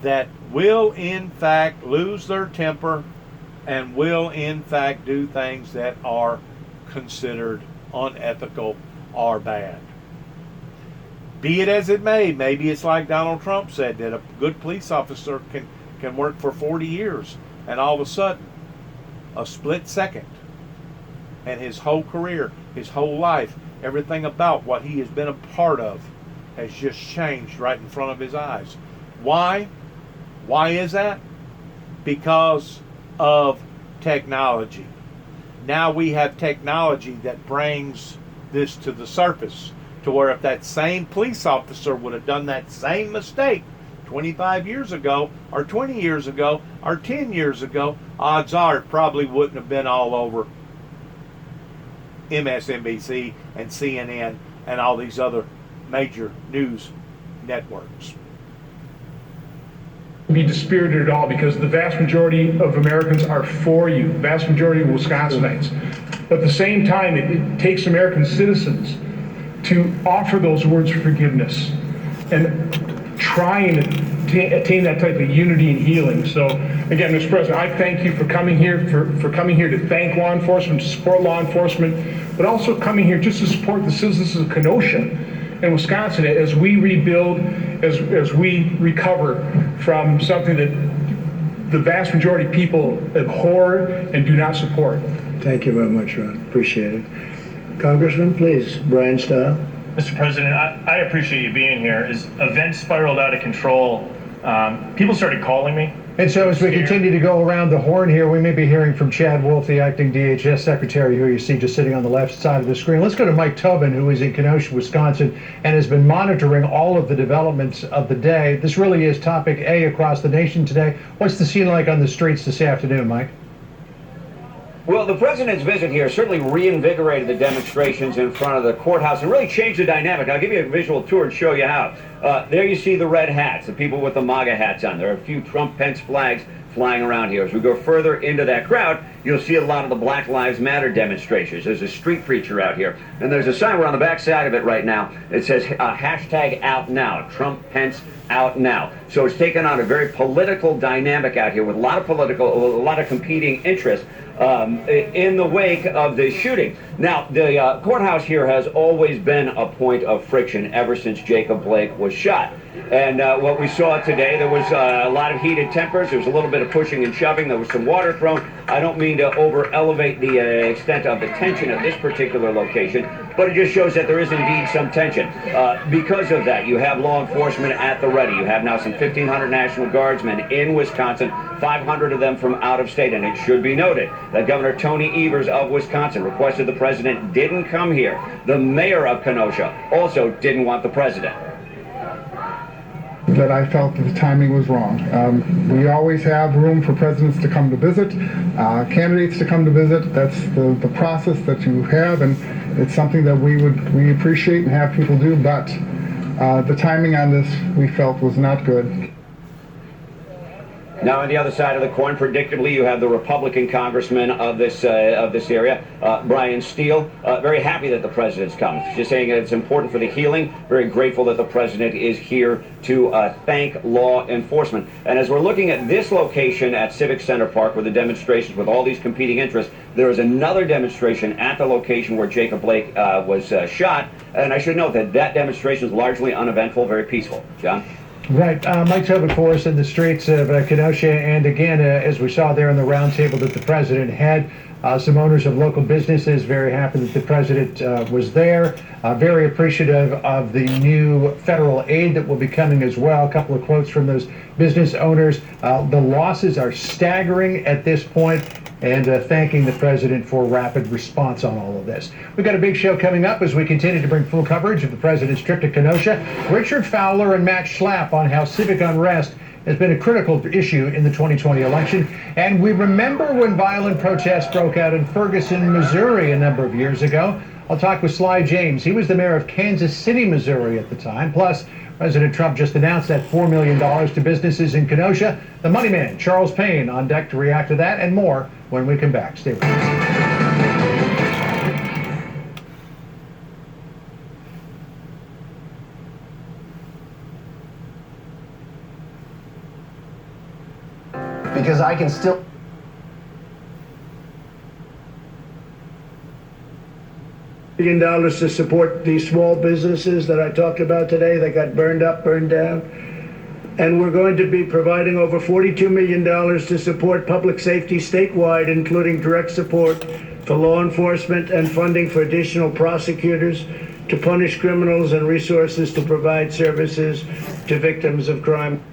that will in fact lose their temper and will in fact do things that are considered unethical or bad. Be it as it may, maybe it's like Donald Trump said, that a good police officer can work for 40 years and all of a sudden, a split second, and his whole career, his whole life, everything about what he has been a part of has just changed right in front of his eyes. Why? Why is that? Because of technology. Now we have technology that brings this to the surface, to where if that same police officer would have done that same mistake 25 years ago, or 20 years ago, or 10 years ago, odds are it probably wouldn't have been all over MSNBC and CNN and all these other major news networks. Be dispirited at all, because the vast majority of Americans are for you, the vast majority of Wisconsinites. But at the same time, it takes American citizens to offer those words of forgiveness and try and attain that type of unity and healing. So again, Mr. President, I thank you for coming here, for coming here to thank law enforcement, to support law enforcement, but also coming here just to support the citizens of Kenosha and Wisconsin as we rebuild, as we recover from something that the vast majority of people abhor and do not support. Thank you very much, Ron. Appreciate it. Congressman, please. Brian Style. Mr. President, I appreciate you being here. As events spiraled out of control, people started calling me. And so as we continue to go around the horn here, we may be hearing from Chad Wolf, the acting DHS secretary, who you see just sitting on the left side of the screen. Let's go to Mike Tobin, who is in Kenosha, Wisconsin, and has been monitoring all of the developments of the day. This really is topic A across the nation today. What's the scene like on the streets this afternoon, Mike? Well, the president's visit here certainly reinvigorated the demonstrations in front of the courthouse and really changed the dynamic. I'll give you a visual tour and show you how. There you see the red hats, the people with the MAGA hats on. There are a few Trump-Pence flags flying around here. As we go further into that crowd, you'll see a lot of the Black Lives Matter demonstrations. There's a street preacher out here, and there's a sign, we're on the back side of it right now. It says hashtag out now, Trump-Pence out now. So it's taken on a very political dynamic out here with a lot of competing interests in the wake of this shooting. Now, the courthouse here has always been a point of friction ever since Jacob Blake was shot. And what we saw today, there was a lot of heated tempers. There was a little bit of pushing and shoving. There was some water thrown. I don't mean to over-elevate the extent of the tension at this particular location, but it just shows that there is indeed some tension. Because of that, you have law enforcement at the ready. You have now some 1,500 National Guardsmen in Wisconsin, 500 of them from out of state. And it should be noted that Governor Tony Evers of Wisconsin requested the president didn't come here. The mayor of Kenosha also didn't want the president. That I felt that the timing was wrong. We always have room for presidents to come to visit, candidates to come to visit. That's the process that you have, and it's something that we appreciate and have people do, but the timing on this we felt was not good. Now, on the other side of the coin, predictably, you have the Republican congressman of this area, Brian Steele. Very happy that the president's come. Just saying it's important for the healing. Very grateful that the president is here to thank law enforcement. And as we're looking at this location at Civic Center Park with the demonstrations with all these competing interests, there is another demonstration at the location where Jacob Blake was shot. And I should note that that demonstration is largely uneventful, very peaceful. John? Right. Mike Tobin for us in the streets of Kenosha. And again, as we saw there in the roundtable that the president had, some owners of local businesses very happy that the president was there. Very appreciative of the new federal aid that will be coming as well. A couple of quotes from those business owners. The losses are staggering at this point, and thanking the president for rapid response on all of this. We've got a big show coming up as we continue to bring full coverage of the president's trip to Kenosha. Richard Fowler and Matt Schlapp on how civic unrest has been a critical issue in the 2020 election. And we remember when violent protests broke out in Ferguson, Missouri a number of years ago. I'll talk with Sly James. He was the mayor of Kansas City, Missouri at the time. Plus, President Trump just announced that $4 million to businesses in Kenosha. The money man, Charles Payne, on deck to react to that and more when we come back. Stay with us. Because I can still... $1 million to support these small businesses that I talked about today that got burned up, burned down. And we're going to be providing over $42 million to support public safety statewide, including direct support for law enforcement and funding for additional prosecutors to punish criminals and resources to provide services to victims of crime.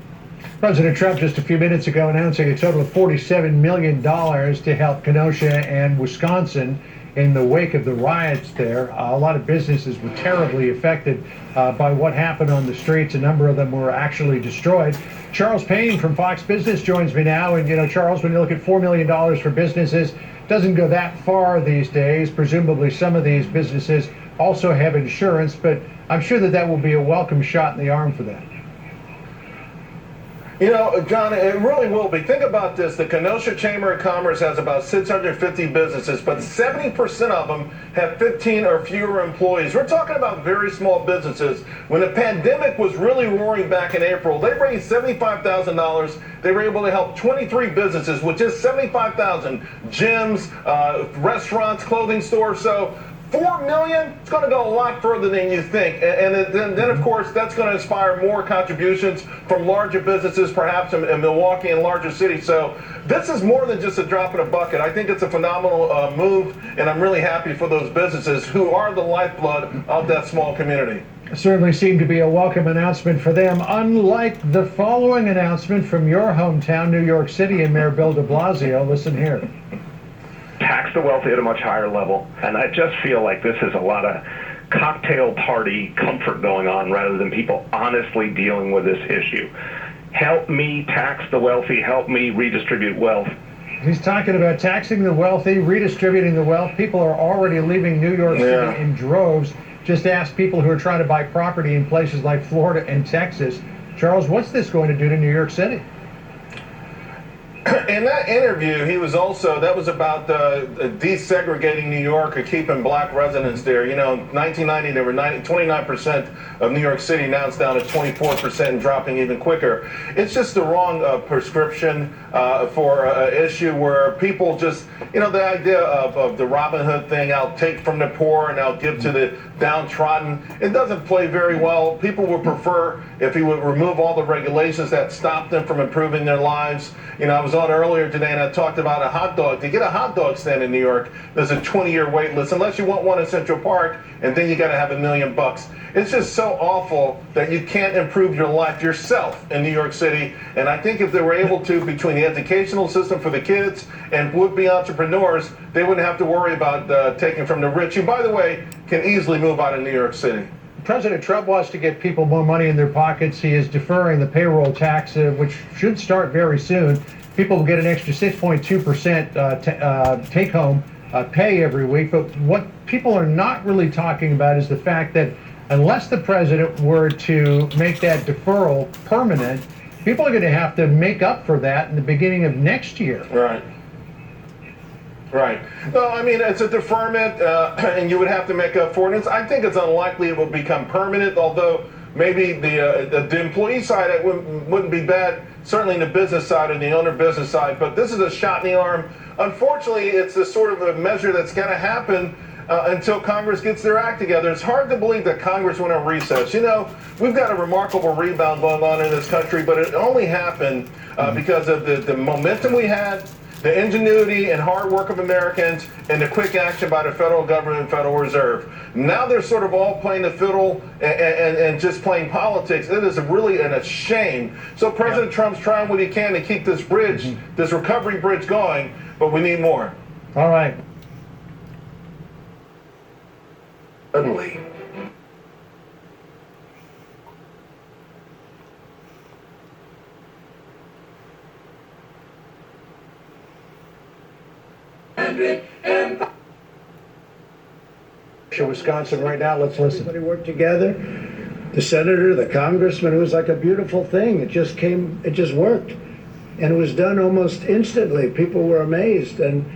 President Trump just a few minutes ago announcing a total of $47 million to help Kenosha and Wisconsin in the wake of the riots there. A lot of businesses were terribly affected by what happened on the streets. A number of them were actually destroyed. Charles Payne from Fox Business joins me now. And, you know, Charles, when you look at $4 million for businesses, doesn't go that far these days. Presumably some of these businesses also have insurance, but I'm sure that that will be a welcome shot in the arm for them. You know, John, it really will be. Think about this. The Kenosha Chamber of Commerce has about 650 businesses, but 70% of them have 15 or fewer employees. We're talking about very small businesses. When the pandemic was really roaring back in April, they raised $75,000. They were able to help 23 businesses with just $75,000. Gyms, restaurants, clothing stores. So $4 million, it's going to go a lot further than you think. And then, of course, that's going to inspire more contributions from larger businesses, perhaps in Milwaukee and larger cities. So this is more than just a drop in a bucket. I think it's a phenomenal move, and I'm really happy for those businesses who are the lifeblood of that small community. Certainly seemed to be a welcome announcement for them, unlike the following announcement from your hometown, New York City, and Mayor Bill de Blasio. Listen here. Tax the wealthy at a much higher level. And I just feel like this is a lot of cocktail party comfort going on rather than people honestly dealing with this issue. Help me tax the wealthy. Help me redistribute wealth. He's talking about taxing the wealthy, redistributing the wealth. People are already leaving New York City in droves. Just ask people who are trying to buy property in places like Florida and Texas. Charles, what's this going to do to New York City? In that interview, he was also, that was about desegregating New York or keeping black residents there. You know, 1990, there were 29% of New York City. Now it's down to 24% and dropping even quicker. It's just the wrong prescription for an issue where people just, you know, the idea of the Robin Hood thing, I'll take from the poor and I'll give to the downtrodden, it doesn't play very well. People would prefer if he would remove all the regulations that stop them from improving their lives. You know, I was on earlier today and I talked about a hot dog. To get a hot dog stand in New York, there's a 20-year wait list, unless you want one in Central Park, and then you got to have $1 million. It's just so awful that you can't improve your life yourself in New York City. And I think if they were able to, between the educational system for the kids and would-be entrepreneurs, they wouldn't have to worry about taking from the rich, who, by the way, can easily move out of New York City. President Trump wants to get people more money in their pockets. He is deferring the payroll tax, which should start very soon. People will get an extra 6.2% take-home pay every week. But what people are not really talking about is the fact that unless the president were to make that deferral permanent, people are going to have to make up for that in the beginning of next year. Right. Right. Well, I mean, it's a deferment, and you would have to make up for it. I think it's unlikely it will become permanent, although maybe the employee side it wouldn't be bad, certainly in the business side and the owner business side. But this is a shot in the arm. Unfortunately, it's the sort of a measure that's going to happen until Congress gets their act together. It's hard to believe that Congress went on recess. You know, we've got a remarkable rebound going on in this country, but it only happened because of the momentum we had, the ingenuity and hard work of Americans, and the quick action by the federal government and Federal Reserve. Now they're sort of all playing the fiddle and just playing politics. It is really a shame. So President Trump's trying what he can to keep this bridge, this recovery bridge going, but we need more. All right. Suddenly. Wisconsin right now. Let's listen. Everybody worked together. The senator, the congressman, it was like a beautiful thing. It just worked. And it was done almost instantly. People were amazed. And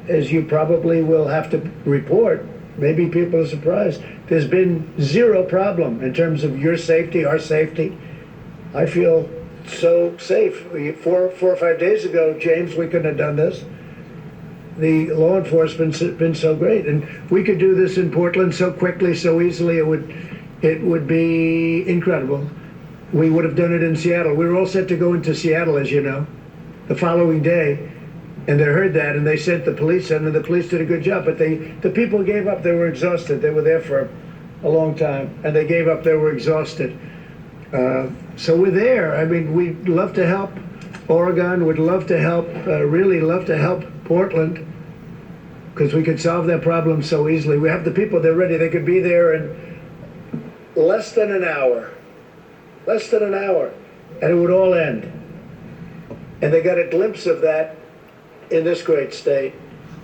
as you probably will have to report, maybe people are surprised, there's been zero problem in terms of your safety, our safety. I feel so safe. 4 or 5 days ago, James, we couldn't have done this. The law enforcement's been so great, and we could do this in Portland so quickly, so easily. It would be incredible. We would have done it in Seattle. We were all set to go into Seattle, as you know, the following day, and they heard that, and they sent the police in, and the police did a good job. But the people gave up. They were exhausted. They were there for a long time, and they gave up. They were exhausted. So we're there. I mean, we'd love to help Oregon. Would love to help. Really love to help Portland, because we could solve that problem so easily. We have the people, they're ready. They could be there in less than an hour, and it would all end. And they got a glimpse of that in this great state.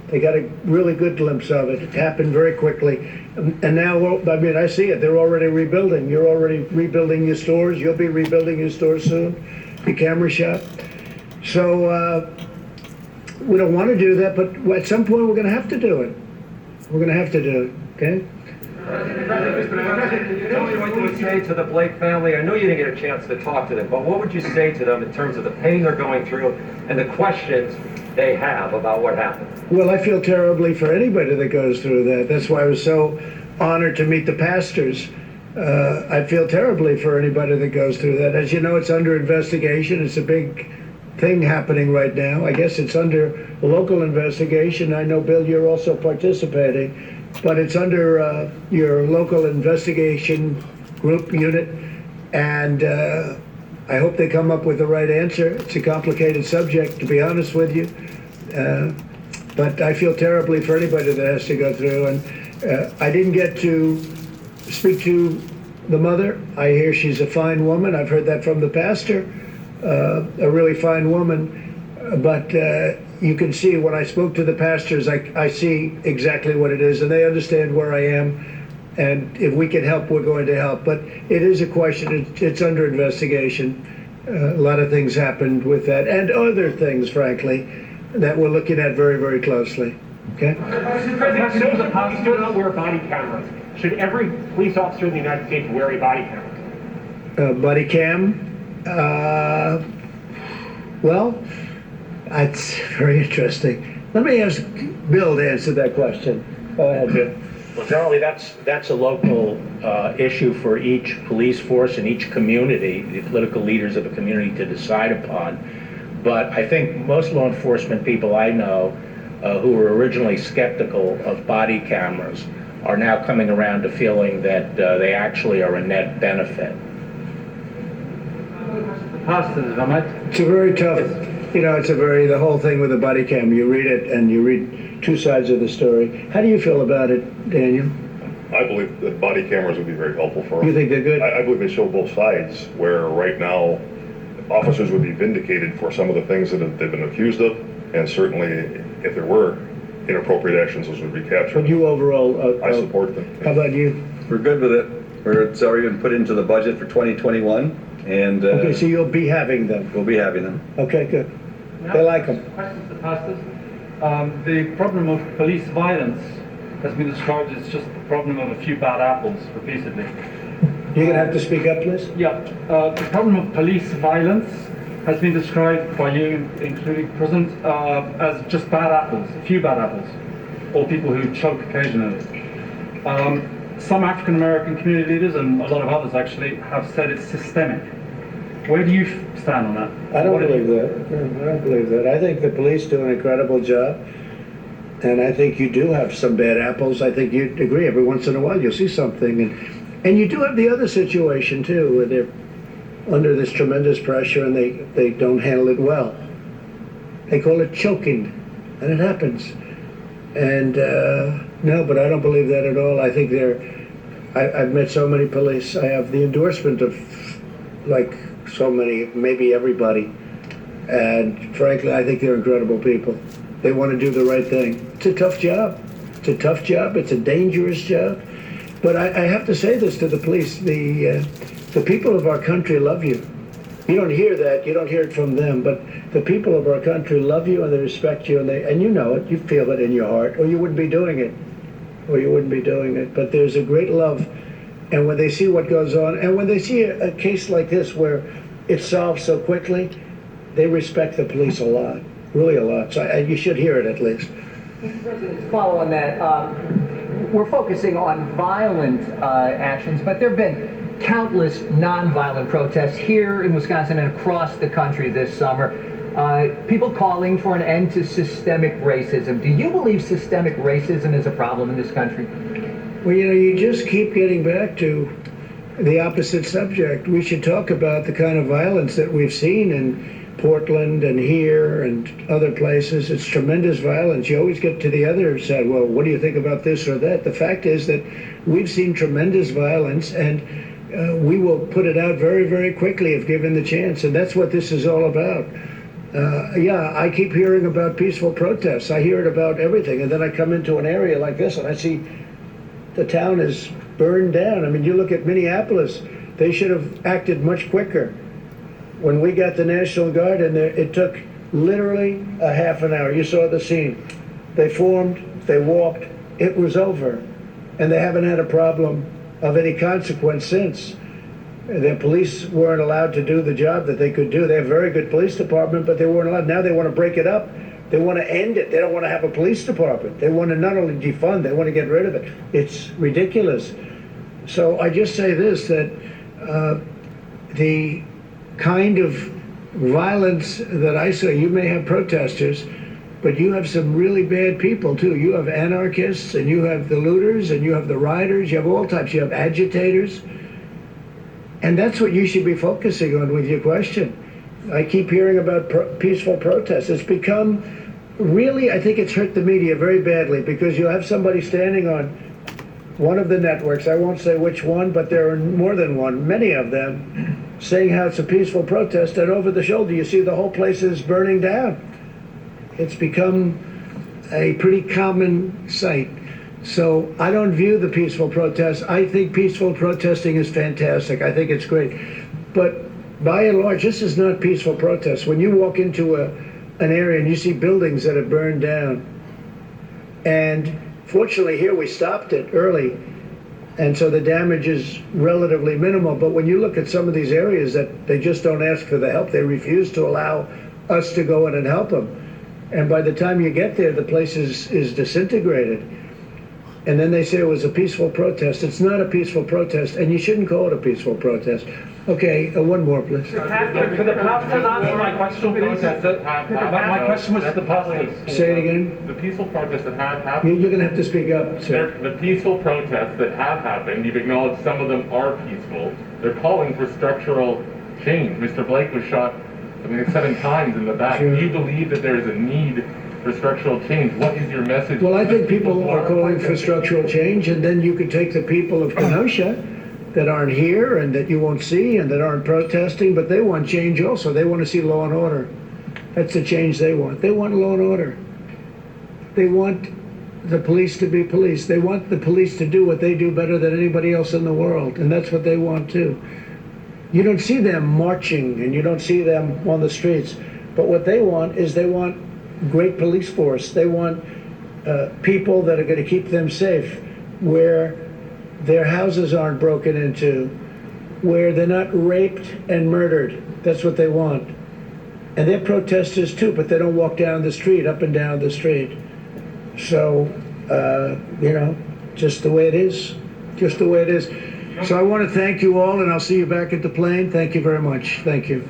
They got a really good glimpse of it. It happened very quickly. And now, I mean, I see it. They're already rebuilding. You're already rebuilding your stores. You'll be rebuilding your stores soon, your camera shop. So, we don't want to do that, but at some point we're going to have to do it. We're going to have to do it, okay? President, tell me what you would say to the Blake family. I know you didn't get a chance to talk to them, but what would you say to them in terms of the pain they're going through and the questions they have about what happened? Well, I feel terribly for anybody that goes through that. That's why I was so honored to meet the pastors. I feel terribly for anybody that goes through that. As you know, it's under investigation. It's a big thing happening right now. I guess it's under local investigation. I know, Bill, you're also participating, but it's under your local investigation group unit, and I hope they come up with the right answer. It's a complicated subject, to be honest with you, but I feel terribly for anybody that has to go through, and I didn't get to speak to the mother. I hear she's a fine woman. I've heard that from the pastor. A really fine woman, but you can see when I spoke to the pastors, I see exactly what it is, and they understand where I am, and if we can help, we're going to help. But it is a question, it's under investigation. A lot of things happened with that, and other things, frankly, that we're looking at very, very closely. Okay? President, should the police not wear body cameras? Should every police officer in the United States wear a body camera? Body cam? Well, that's very interesting. Let me ask Bill to answer that question. Go ahead, Bill. Well, generally, that's a local issue for each police force and each community, the political leaders of a community, to decide upon. But I think most law enforcement people I know who were originally skeptical of body cameras are now coming around to feeling that they actually are a net benefit. It's a very tough, the whole thing with the body cam, you read it and you read two sides of the story. How do you feel about it, Daniel? I believe that body cameras would be very helpful for them. You think they're good? I believe they show both sides, where right now officers would be vindicated for some of the things that they've been accused of, and certainly if there were inappropriate actions, those would be captured. But you overall... I support them. How about you? We're good with it. It's already been put into the budget for 2021, and... okay, so you'll be having them? We'll be having them. Okay, good. They like them. Questions to pastors. The problem of police violence has been described as just the problem of a few bad apples, repeatedly. You're going to have to speak up, please? Yeah. The problem of police violence has been described by you, including President, as just bad apples, a few bad apples, or people who choke occasionally. Some African American community leaders, and a lot of others actually, have said it's systemic. Where do you stand on that? I don't believe that. I don't believe that. I think the police do an incredible job. And I think you do have some bad apples. I think you'd agree. Every once in a while you'll see something. And you do have the other situation, too, where they're under this tremendous pressure and they don't handle it well. They call it choking, and it happens. And no, but I don't believe that at all. I think I've met so many police. I have the endorsement of, like, so many, maybe everybody. And frankly, I think they're incredible people. They want to do the right thing. It's a tough job. It's a tough job. It's a dangerous job. But I have to say this to the police. The people of our country love you. You don't hear that. You don't hear it from them. But the people of our country love you and they respect you. And you know it. You feel it in your heart. Or you wouldn't be doing it. But there's a great love. And when they see what goes on, and when they see a case like this where it's solved so quickly, they respect the police a lot. Really a lot. So you should hear it at least. Mr. President, to follow on that, we're focusing on violent actions, but there have been countless nonviolent protests here in Wisconsin and across the country this summer. People calling for an end to systemic racism. Do you believe systemic racism is a problem in this country? Well, you just keep getting back to the opposite subject. We should talk about the kind of violence that we've seen in Portland and here and other places. It's tremendous violence. You always get to the other side. Well, what do you think about this or that? The fact is that we've seen tremendous violence, and we will put it out very, very quickly if given the chance. And that's what this is all about. Yeah, I keep hearing about peaceful protests. I hear it about everything. And then I come into an area like this and I see the town is burned down. I mean, you look at Minneapolis, they should have acted much quicker. When we got the National Guard in there, it took literally a half an hour. You saw the scene. They formed, they walked, it was over. And they haven't had a problem of any consequence since. The police weren't allowed to do the job that they could do. They have a very good police department, but they weren't allowed. Now they want to break it up. They want to end it. They don't want to have a police department. They want to not only defund, they want to get rid of it. It's ridiculous. So I just say this, that the kind of violence that I saw, you may have protesters, but you have some really bad people too. You have anarchists, and you have the looters, and you have the rioters, you have all types, you have agitators. And that's what you should be focusing on with your question. I keep hearing about peaceful protests. It's become really, I think it's hurt the media very badly, because you'll have somebody standing on one of the networks, I won't say which one, but there are more than one, many of them, saying how it's a peaceful protest, and over the shoulder you see the whole place is burning down. It's become a pretty common sight. So I don't view the peaceful protests. I think peaceful protesting is fantastic. I think it's great. But by and large, this is not peaceful protest. When you walk into an area and you see buildings that are burned down, and fortunately here we stopped it early, and so the damage is relatively minimal. But when you look at some of these areas that they just don't ask for the help, they refuse to allow us to go in and help them. And by the time you get there, the place is disintegrated. And then they say it was a peaceful protest. It's not a peaceful protest, and you shouldn't call it a peaceful protest. Okay, one more, please. For the pastors, answer my question, please. My question was to the pastors. Say it again. The peaceful protests that have happened. You're going to have to speak up, sir. The peaceful protests that have happened, you've acknowledged some of them are peaceful. They're calling for structural change. Mr. Blake was shot, I think, 7 times in the back. Sure. Do you believe that there is a need for structural change? What is your message? Well, I think people are calling for structural change, and then you could take the people of Kenosha that aren't here and that you won't see and that aren't protesting, but they want change also. They want to see law and order. That's the change they want. They want law and order. They want the police to be police. They want the police to do what they do better than anybody else in the world, and that's what they want too. You don't see them marching and you don't see them on the streets, but what they want is they want great police force. They want people that are going to keep them safe, where their houses aren't broken into, where they're not raped and murdered. That's what they want. And they're protesters too, but they don't walk down the street, up and down the street. So, just the way it is. Just the way it is. So I want to thank you all, and I'll see you back at the plane. Thank you very much. Thank you.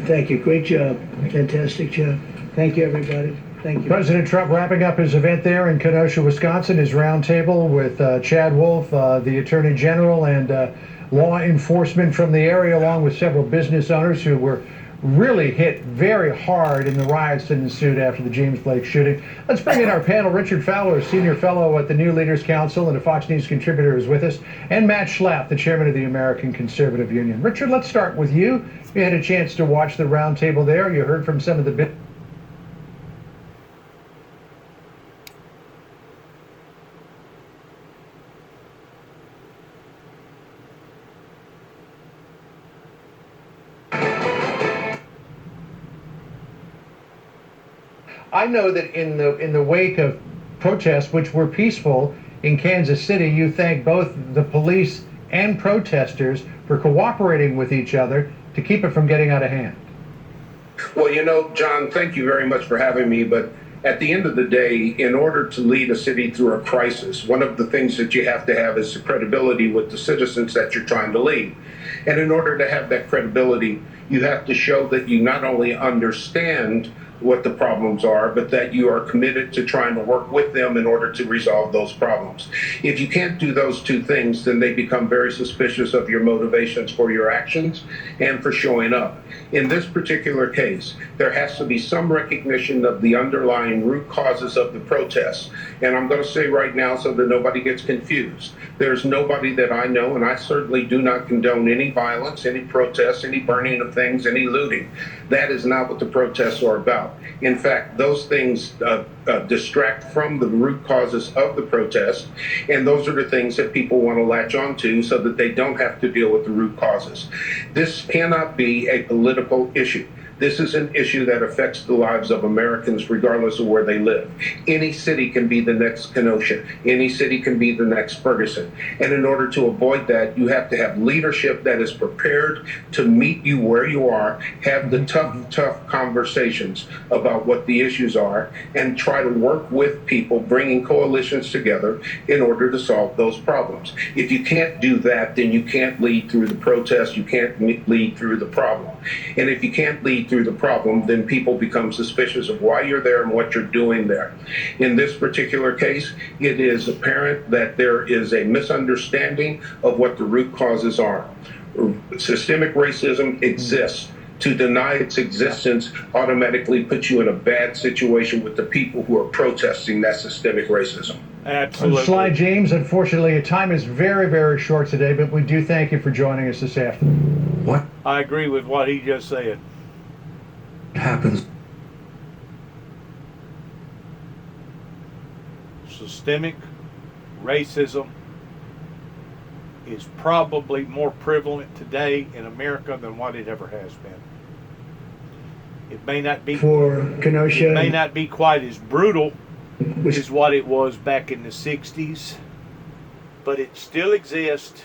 Thank you. Great job. Fantastic job. Thank you, everybody. Thank you. President Trump wrapping up his event there in Kenosha, Wisconsin, his roundtable with Chad Wolf, the Attorney General, and law enforcement from the area, along with several business owners who were really hit very hard in the riots that ensued after the James Blake shooting. Let's bring in our panel. Richard Fowler, a senior fellow at the New Leaders Council and a Fox News contributor, is with us, and Matt Schlapp, the chairman of the American Conservative Union. Richard, let's start with you. You had a chance to watch the roundtable there. You heard from some of the I know that in the wake of protests, which were peaceful in Kansas City, you thank both the police and protesters for cooperating with each other to keep it from getting out of hand. Well, John, thank you very much for having me, but at the end of the day, in order to lead a city through a crisis, one of the things that you have to have is the credibility with the citizens that you're trying to lead. And in order to have that credibility, you have to show that you not only understand what the problems are, but that you are committed to trying to work with them in order to resolve those problems. If you can't do those two things, then they become very suspicious of your motivations for your actions and for showing up. In this particular case, there has to be some recognition of the underlying root causes of the protests. And I'm going to say right now so that nobody gets confused. There's nobody that I know, and I certainly do not condone any violence, any protests, any burning of things, any looting. That is not what the protests are about. In fact, those things distract from the root causes of the protest, and those are the things that people want to latch onto so that they don't have to deal with the root causes. This cannot be a political issue. This is an issue that affects the lives of Americans regardless of where they live. Any city can be the next Kenosha. Any city can be the next Ferguson. And in order to avoid that, you have to have leadership that is prepared to meet you where you are, have the tough conversations about what the issues are, and try to work with people, bringing coalitions together in order to solve those problems. If you can't do that, then you can't lead through the protest, you can't lead through the problem. And if you can't lead through the problem, then people become suspicious of why you're there and what you're doing there. In this particular case, it is apparent that there is a misunderstanding of what the root causes are. Systemic racism exists. To deny its existence automatically puts you in a bad situation with the people who are protesting that systemic racism. Absolutely. Sly James, unfortunately, your time is very, very short today, but we do thank you for joining us this afternoon. What I agree with what he just said. happens? Systemic racism is probably more prevalent today in America than what it ever has been. It may not be For Kenosha, it may not be quite as brutal as what it was back in the 60s, but it still exists.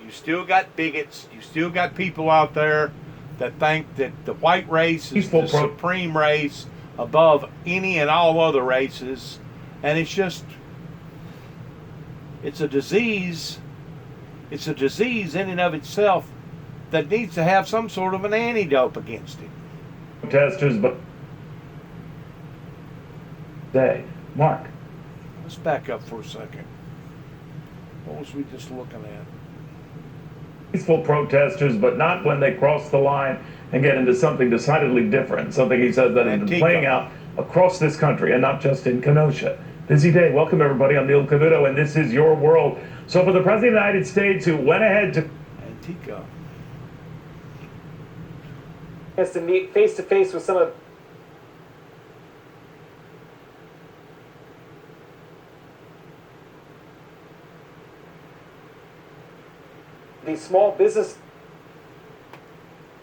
You still got bigots. You still got people out there that think that the white race is the supreme race above any and all other races. And it's a disease It's a disease in and of itself that needs to have some sort of an antidote against it. Protesters, but Mark. Let's back up for a second. What was we just looking at? Peaceful protesters, but not when they cross the line and get into something decidedly different. Something he says that has been playing out across this country and not just in Kenosha. Busy day. Welcome everybody. I'm Neil Cavuto, and this is Your World. So for the President of the United States, who went ahead to Antica. Has to meet face to face with some of these small business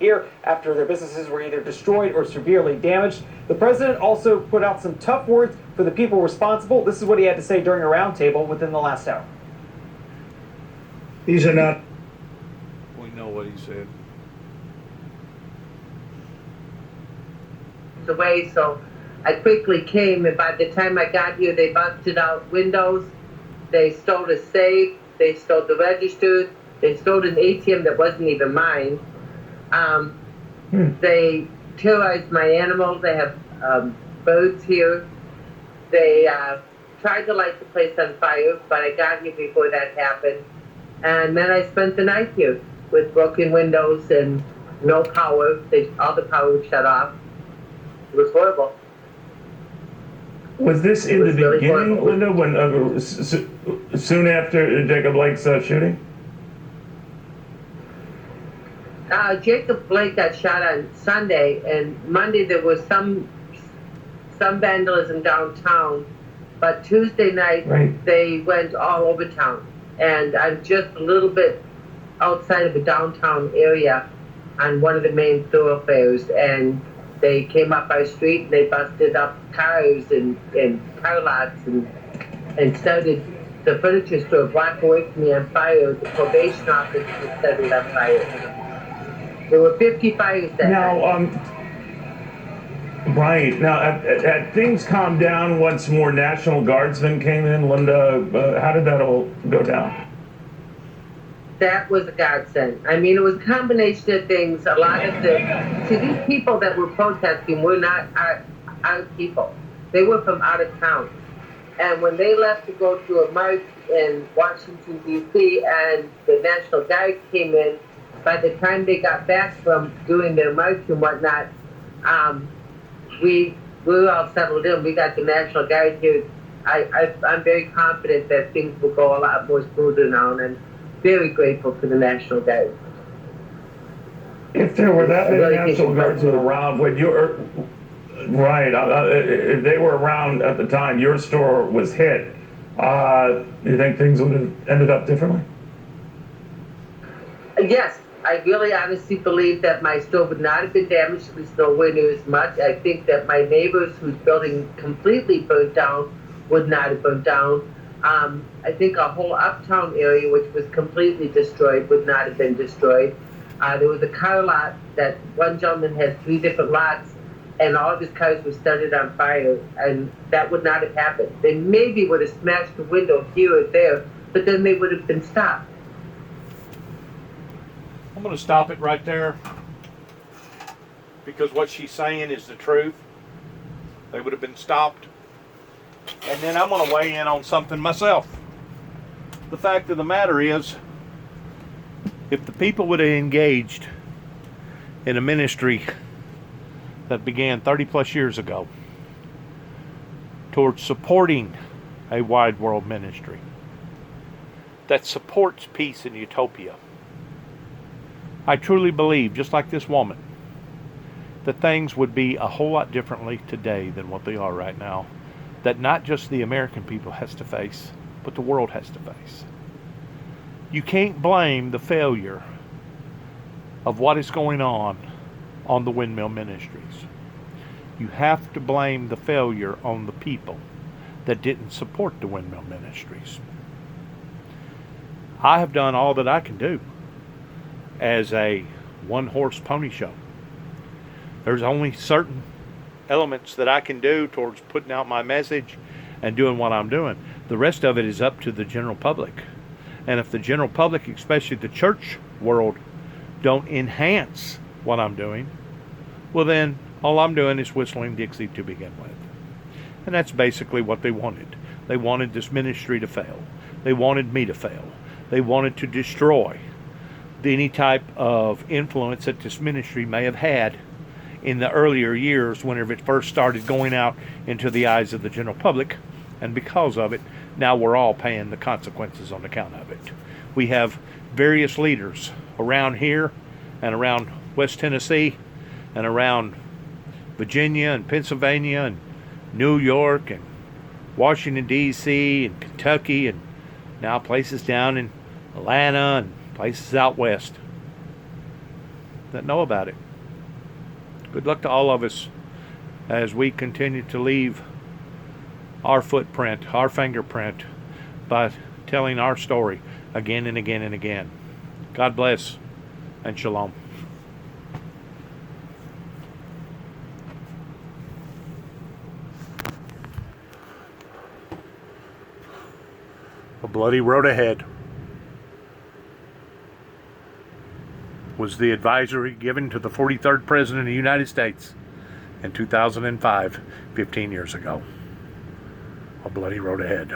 here after their businesses were either destroyed or severely damaged. The president also put out some tough words for the people responsible. This is what he had to say during a roundtable within the last hour. These are not. We know what he said. Away, so I quickly came, and by the time I got here, they busted out windows, they stole a safe, they stole the registers, they stole an ATM that wasn't even mine. They terrorized my animals. They have birds here. They tried to light the place on fire, but I got here before that happened. And then I spent the night here with broken windows and no power. All the power was shut off. It was horrible. Was this in the beginning, Linda, when soon after Jacob Blake's shooting? Jacob Blake got shot on Sunday, and Monday there was some vandalism downtown, but Tuesday night they went all over town. And I'm just a little bit outside of the downtown area on one of the main thoroughfares, and they came up our street and they busted up cars and car lots and started the furniture store a block away from me on fire. The probation office was started on fire. There were 50 fires that night. Right. Now, had things calmed down once more National Guardsmen came in, Linda, how did that all go down? That was a godsend. I mean, it was a combination of things. A lot of these people that were protesting were not our people. They were from out of town. And when they left to go to a march in Washington, D.C., and the National Guard came in, by the time they got back from doing their march and whatnot, we were all settled in. We got the National Guard here. I'm very confident that things will go a lot more smoother now, and I'm very grateful for the National Guard. If there were that many National Guardsmen around when you're if they were around at the time your store was hit, you think things would have ended up differently? Yes, I really honestly believe that my store would not have been damaged, at least nowhere near as much. I think that my neighbors whose building completely burnt down would not have burnt down. I think a whole uptown area, which was completely destroyed, would not have been destroyed. There was a car lot that one gentleman had 3 different lots, and all of his cars were started on fire, and that would not have happened. They maybe would have smashed a window here or there, but then they would have been stopped. I'm going to stop it right there because what she's saying is the truth. They would have been stopped. And then I'm going to weigh in on something myself. The fact of the matter is, if the people would have engaged in a ministry that began 30 plus years ago towards supporting a wide world ministry that supports peace and utopia, I truly believe, just like this woman, that things would be a whole lot differently today than what they are right now. That not just the American people has to face, but the world has to face. You can't blame the failure of what is going on the Windmill Ministries. You have to blame the failure on the people that didn't support the Windmill Ministries. I have done all that I can do as a one-horse pony show. There's only certain elements that I can do towards putting out my message and doing what I'm doing. The rest of it is up to the general public. And if the general public, especially the church world, don't enhance what I'm doing, well then all I'm doing is whistling Dixie to begin with. And that's basically what they wanted. They wanted this ministry to fail. They wanted me to fail. They wanted to destroy any type of influence that this ministry may have had in the earlier years whenever it first started going out into the eyes of the general public. And because of it, now we're all paying the consequences on account of it. We have various leaders around here and around West Tennessee and around Virginia and Pennsylvania and New York and Washington, D.C. and Kentucky, and now places down in Atlanta and places out west that know about it. Good luck to all of us as we continue to leave our footprint, our fingerprint, by telling our story again and again and again. God bless and shalom. A bloody road ahead was the advisory given to the 43rd President of the United States in 2005, 15 years ago. A bloody road ahead.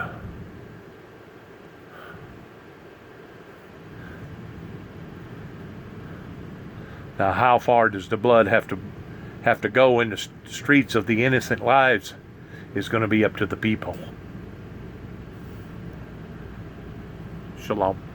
Now, how far does the blood have to go in the streets of the innocent lives is going to be up to the people. Shalom.